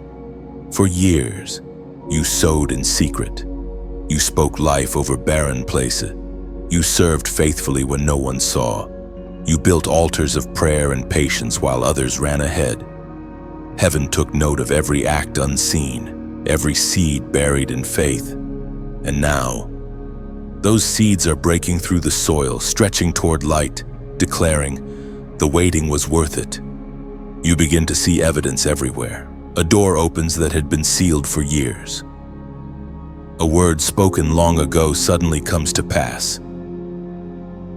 For years, you sowed in secret. You spoke life over barren places. You served faithfully when no one saw. You built altars of prayer and patience while others ran ahead. Heaven took note of every act unseen, every seed buried in faith. And now, those seeds are breaking through the soil, stretching toward light, declaring, the waiting was worth it. You begin to see evidence everywhere. A door opens that had been sealed for years. A word spoken long ago suddenly comes to pass.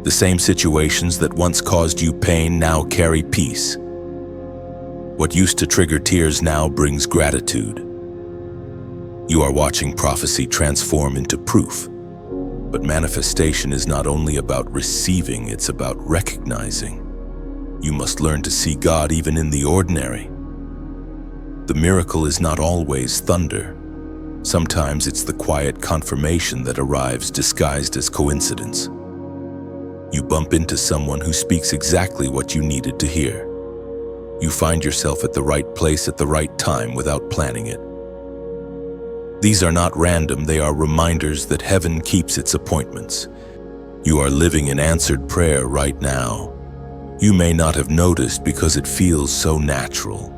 The same situations that once caused you pain now carry peace. What used to trigger tears now brings gratitude. You are watching prophecy transform into proof. But manifestation is not only about receiving, it's about recognizing. You must learn to see God even in the ordinary. The miracle is not always thunder. Sometimes it's the quiet confirmation that arrives disguised as coincidence. You bump into someone who speaks exactly what you needed to hear. You find yourself at the right place at the right time without planning it. These are not random, they are reminders that heaven keeps its appointments. You are living in answered prayer right now. You may not have noticed because it feels so natural.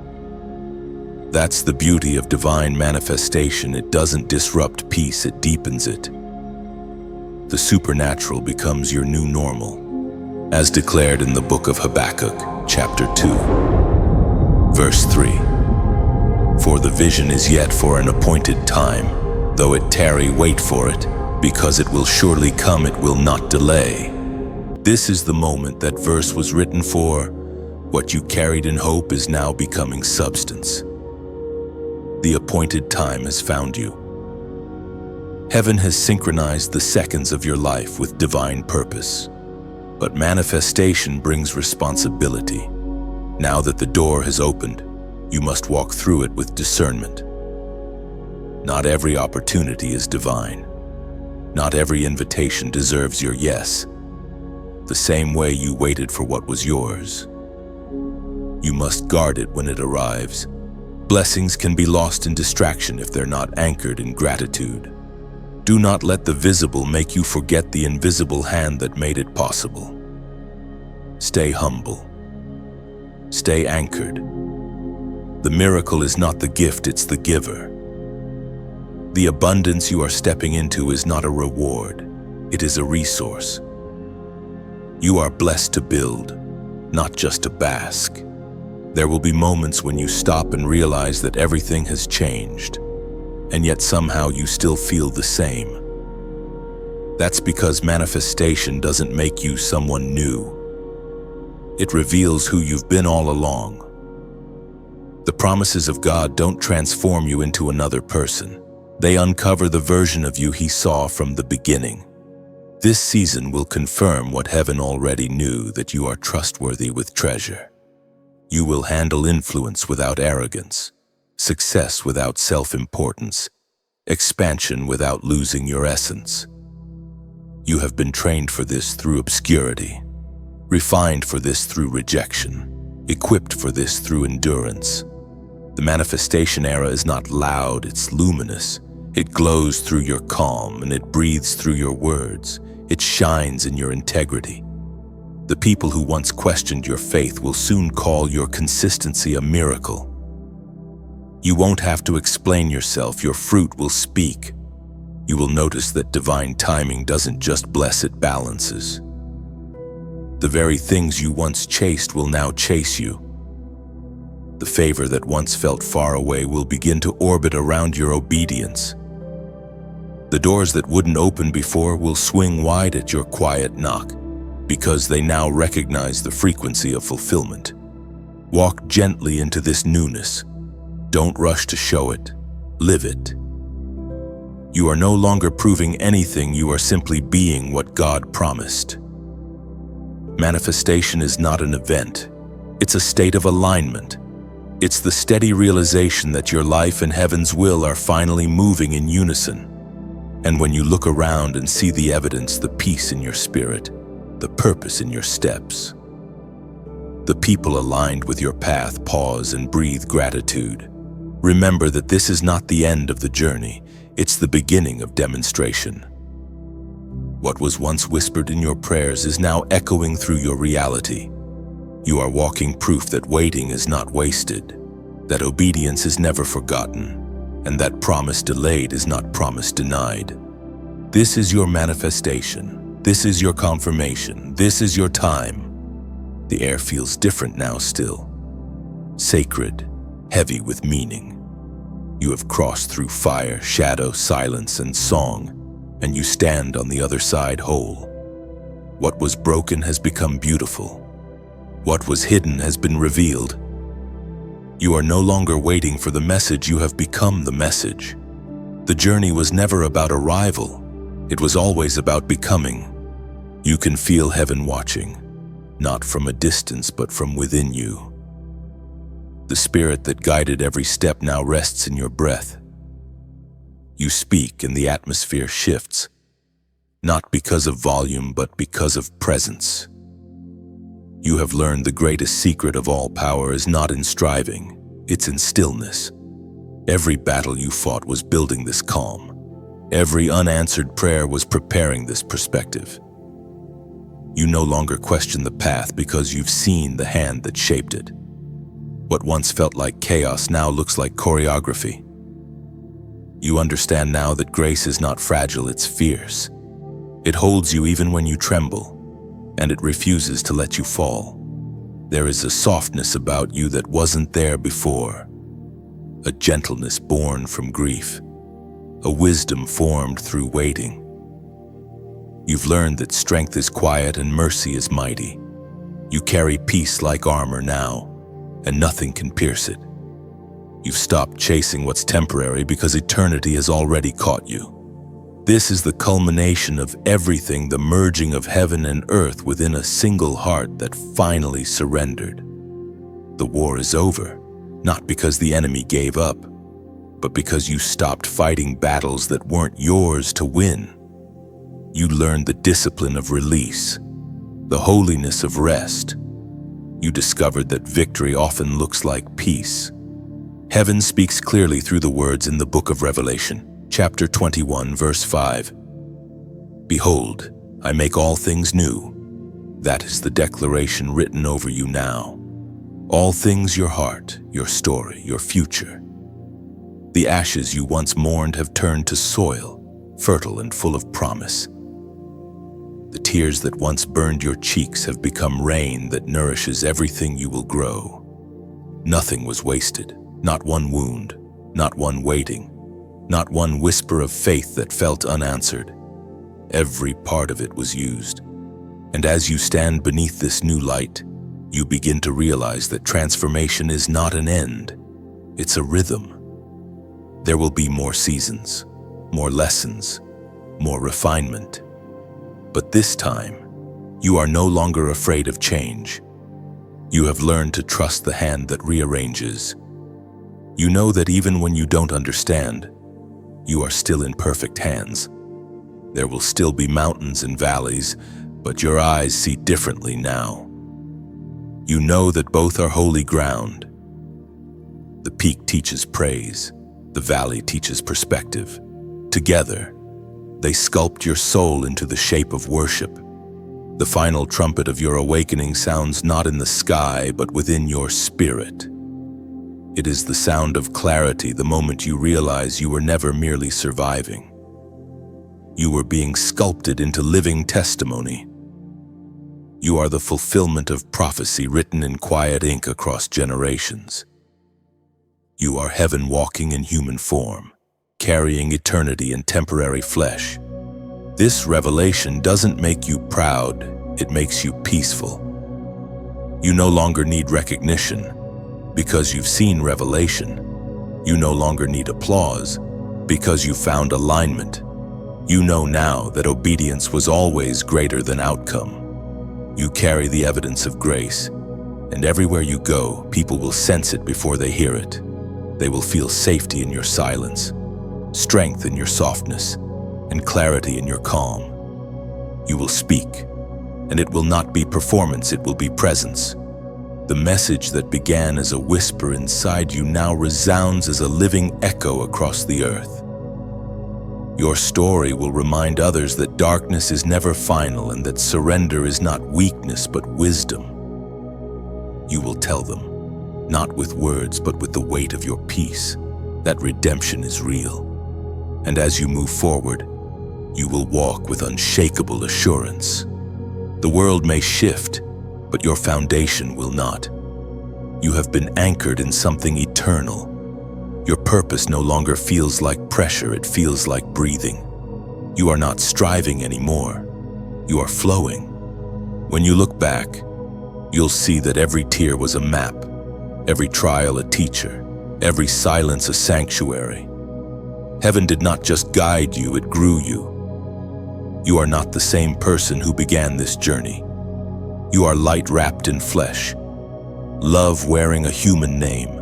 That's the beauty of divine manifestation. It doesn't disrupt peace, it deepens it. The supernatural becomes your new normal, as declared in the book of Habakkuk, chapter 2, verse 3. For the vision is yet for an appointed time. Though it tarry, wait for it, because it will surely come, it will not delay. This is the moment that verse was written for. What you carried in hope is now becoming substance. The appointed time has found you. Heaven has synchronized the seconds of your life with divine purpose. But manifestation brings responsibility. Now that the door has opened, you must walk through it with discernment. Not every opportunity is divine. Not every invitation deserves your yes. The same way you waited for what was yours. You must guard it when it arrives. Blessings can be lost in distraction if they're not anchored in gratitude. Do not let the visible make you forget the invisible hand that made it possible. Stay humble. Stay anchored. The miracle is not the gift, it's the giver. The abundance you are stepping into is not a reward, it is a resource. You are blessed to build, not just to bask. There will be moments when you stop and realize that everything has changed, and yet somehow you still feel the same. That's because manifestation doesn't make you someone new. It reveals who you've been all along. The promises of God don't transform you into another person. They uncover the version of you He saw from the beginning. This season will confirm what heaven already knew, that you are trustworthy with treasure. You will handle influence without arrogance, success without self-importance, expansion without losing your essence. You have been trained for this through obscurity, refined for this through rejection, equipped for this through endurance. The manifestation era is not loud, it's luminous. It glows through your calm, and it breathes through your words. It shines in your integrity. The people who once questioned your faith will soon call your consistency a miracle. You won't have to explain yourself, your fruit will speak. You will notice that divine timing doesn't just bless, it balances. The very things you once chased will now chase you. The favor that once felt far away will begin to orbit around your obedience. The doors that wouldn't open before will swing wide at your quiet knock, because they now recognize the frequency of fulfillment. Walk gently into this newness. Don't rush to show it. Live it. You are no longer proving anything, you are simply being what God promised. Manifestation is not an event. It's a state of alignment. It's the steady realization that your life and heaven's will are finally moving in unison. And when you look around and see the evidence, the peace in your spirit, the purpose in your steps, the people aligned with your path, pause and breathe gratitude. Remember that this is not the end of the journey, it's the beginning of demonstration. What was once whispered in your prayers is now echoing through your reality. You are walking proof that waiting is not wasted, that obedience is never forgotten, and that promise delayed is not promise denied. This is your manifestation. This is your confirmation. This is your time. The air feels different now still. Sacred, heavy with meaning. You have crossed through fire, shadow, silence, and song, and you stand on the other side whole. What was broken has become beautiful. What was hidden has been revealed. You are no longer waiting for the message, you have become the message. The journey was never about arrival. It was always about becoming. You can feel heaven watching, not from a distance but from within you. The spirit that guided every step now rests in your breath. You speak and the atmosphere shifts, not because of volume but because of presence. You have learned the greatest secret of all power is not in striving, it's in stillness. Every battle you fought was building this calm. Every unanswered prayer was preparing this perspective. You no longer question the path because you've seen the hand that shaped it. What once felt like chaos now looks like choreography. You understand now that grace is not fragile, it's fierce. It holds you even when you tremble, and it refuses to let you fall. There is a softness about you that wasn't there before, a gentleness born from grief, a wisdom formed through waiting. You've learned that strength is quiet and mercy is mighty. You carry peace like armor now, and nothing can pierce it. You've stopped chasing what's temporary because eternity has already caught you. This is the culmination of everything, the merging of heaven and earth within a single heart that finally surrendered. The war is over, not because the enemy gave up, but because you stopped fighting battles that weren't yours to win. You learned the discipline of release, the holiness of rest. You discovered that victory often looks like peace. Heaven speaks clearly through the words in the book of Revelation, chapter 21, verse 5. Behold, I make all things new. That is the declaration written over you now. All things, your heart, your story, your future. The ashes you once mourned have turned to soil, fertile and full of promise. The tears that once burned your cheeks have become rain that nourishes everything you will grow. Nothing was wasted, not one wound, not one waiting, not one whisper of faith that felt unanswered. Every part of it was used. And as you stand beneath this new light, you begin to realize that transformation is not an end, it's a rhythm. There will be more seasons, more lessons, more refinement. But this time, you are no longer afraid of change. You have learned to trust the hand that rearranges. You know that even when you don't understand, you are still in perfect hands. There will still be mountains and valleys, but your eyes see differently now. You know that both are holy ground. The peak teaches praise, the valley teaches perspective. Together, they sculpt your soul into the shape of worship. The final trumpet of your awakening sounds not in the sky, but within your spirit. It is the sound of clarity the moment you realize you were never merely surviving. You were being sculpted into living testimony. You are the fulfillment of prophecy written in quiet ink across generations. You are heaven walking in human form, carrying eternity in temporary flesh. This revelation doesn't make you proud, it makes you peaceful. You no longer need recognition because you've seen revelation. You no longer need applause because you found alignment. You know now that obedience was always greater than outcome. You carry the evidence of grace, and everywhere you go, people will sense it before they hear it. They will feel safety in your silence, strength in your softness, and clarity in your calm. You will speak, and it will not be performance, it will be presence. The message that began as a whisper inside you now resounds as a living echo across the earth. Your story will remind others that darkness is never final and that surrender is not weakness but wisdom. You will tell them, not with words but with the weight of your peace, that redemption is real. And as you move forward, you will walk with unshakable assurance. The world may shift, but your foundation will not. You have been anchored in something eternal. Your purpose no longer feels like pressure, it feels like breathing. You are not striving anymore. You are flowing. When you look back, you'll see that every tear was a map, every trial a teacher, every silence a sanctuary. Heaven did not just guide you, it grew you. You are not the same person who began this journey. You are light wrapped in flesh, love wearing a human name.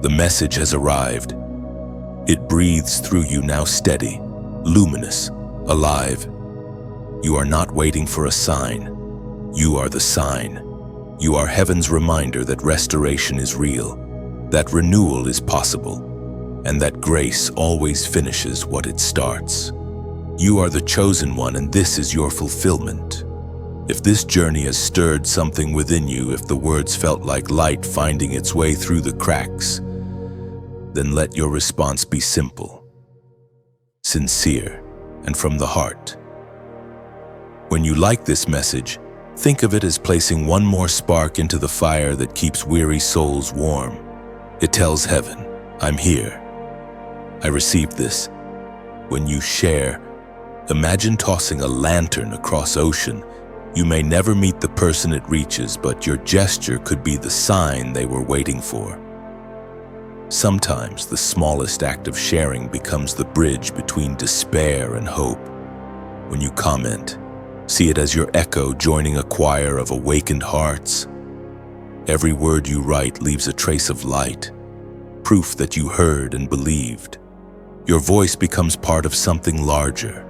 The message has arrived. It breathes through you now, steady, luminous, alive. You are not waiting for a sign. You are the sign. You are heaven's reminder that restoration is real, that renewal is possible, and that grace always finishes what it starts. You are the chosen one, and this is your fulfillment. If this journey has stirred something within you, if the words felt like light finding its way through the cracks, then let your response be simple, sincere, and from the heart. When you like this message, think of it as placing one more spark into the fire that keeps weary souls warm. It tells heaven, I'm here. I received this. When you share, imagine tossing a lantern across ocean. You may never meet the person it reaches, but your gesture could be the sign they were waiting for. Sometimes the smallest act of sharing becomes the bridge between despair and hope. When you comment, see it as your echo joining a choir of awakened hearts. Every word you write leaves a trace of light, proof that you heard and believed. Your voice becomes part of something larger,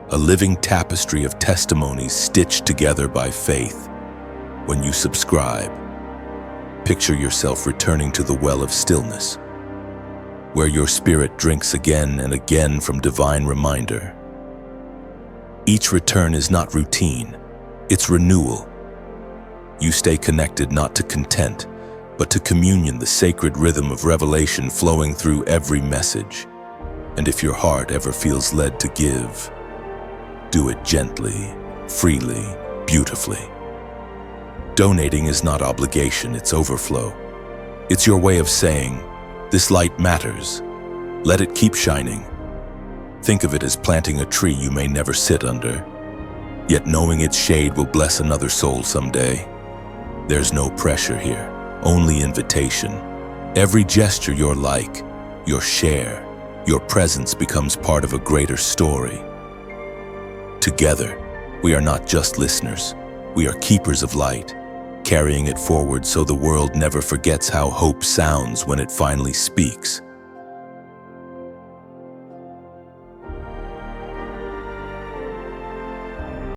a living tapestry of testimonies stitched together by faith. When you subscribe, picture yourself returning to the well of stillness, where your spirit drinks again and again from divine reminder. Each return is not routine, it's renewal. You stay connected not to content, but to communion, the sacred rhythm of revelation flowing through every message. And if your heart ever feels led to give, do it gently, freely, beautifully. Donating is not obligation, it's overflow. It's your way of saying, this light matters. Let it keep shining. Think of it as planting a tree you may never sit under, yet knowing its shade will bless another soul someday. There's no pressure here, only invitation. Every gesture your like, your share, your presence becomes part of a greater story. Together, we are not just listeners, we are keepers of light, carrying it forward so the world never forgets how hope sounds when it finally speaks.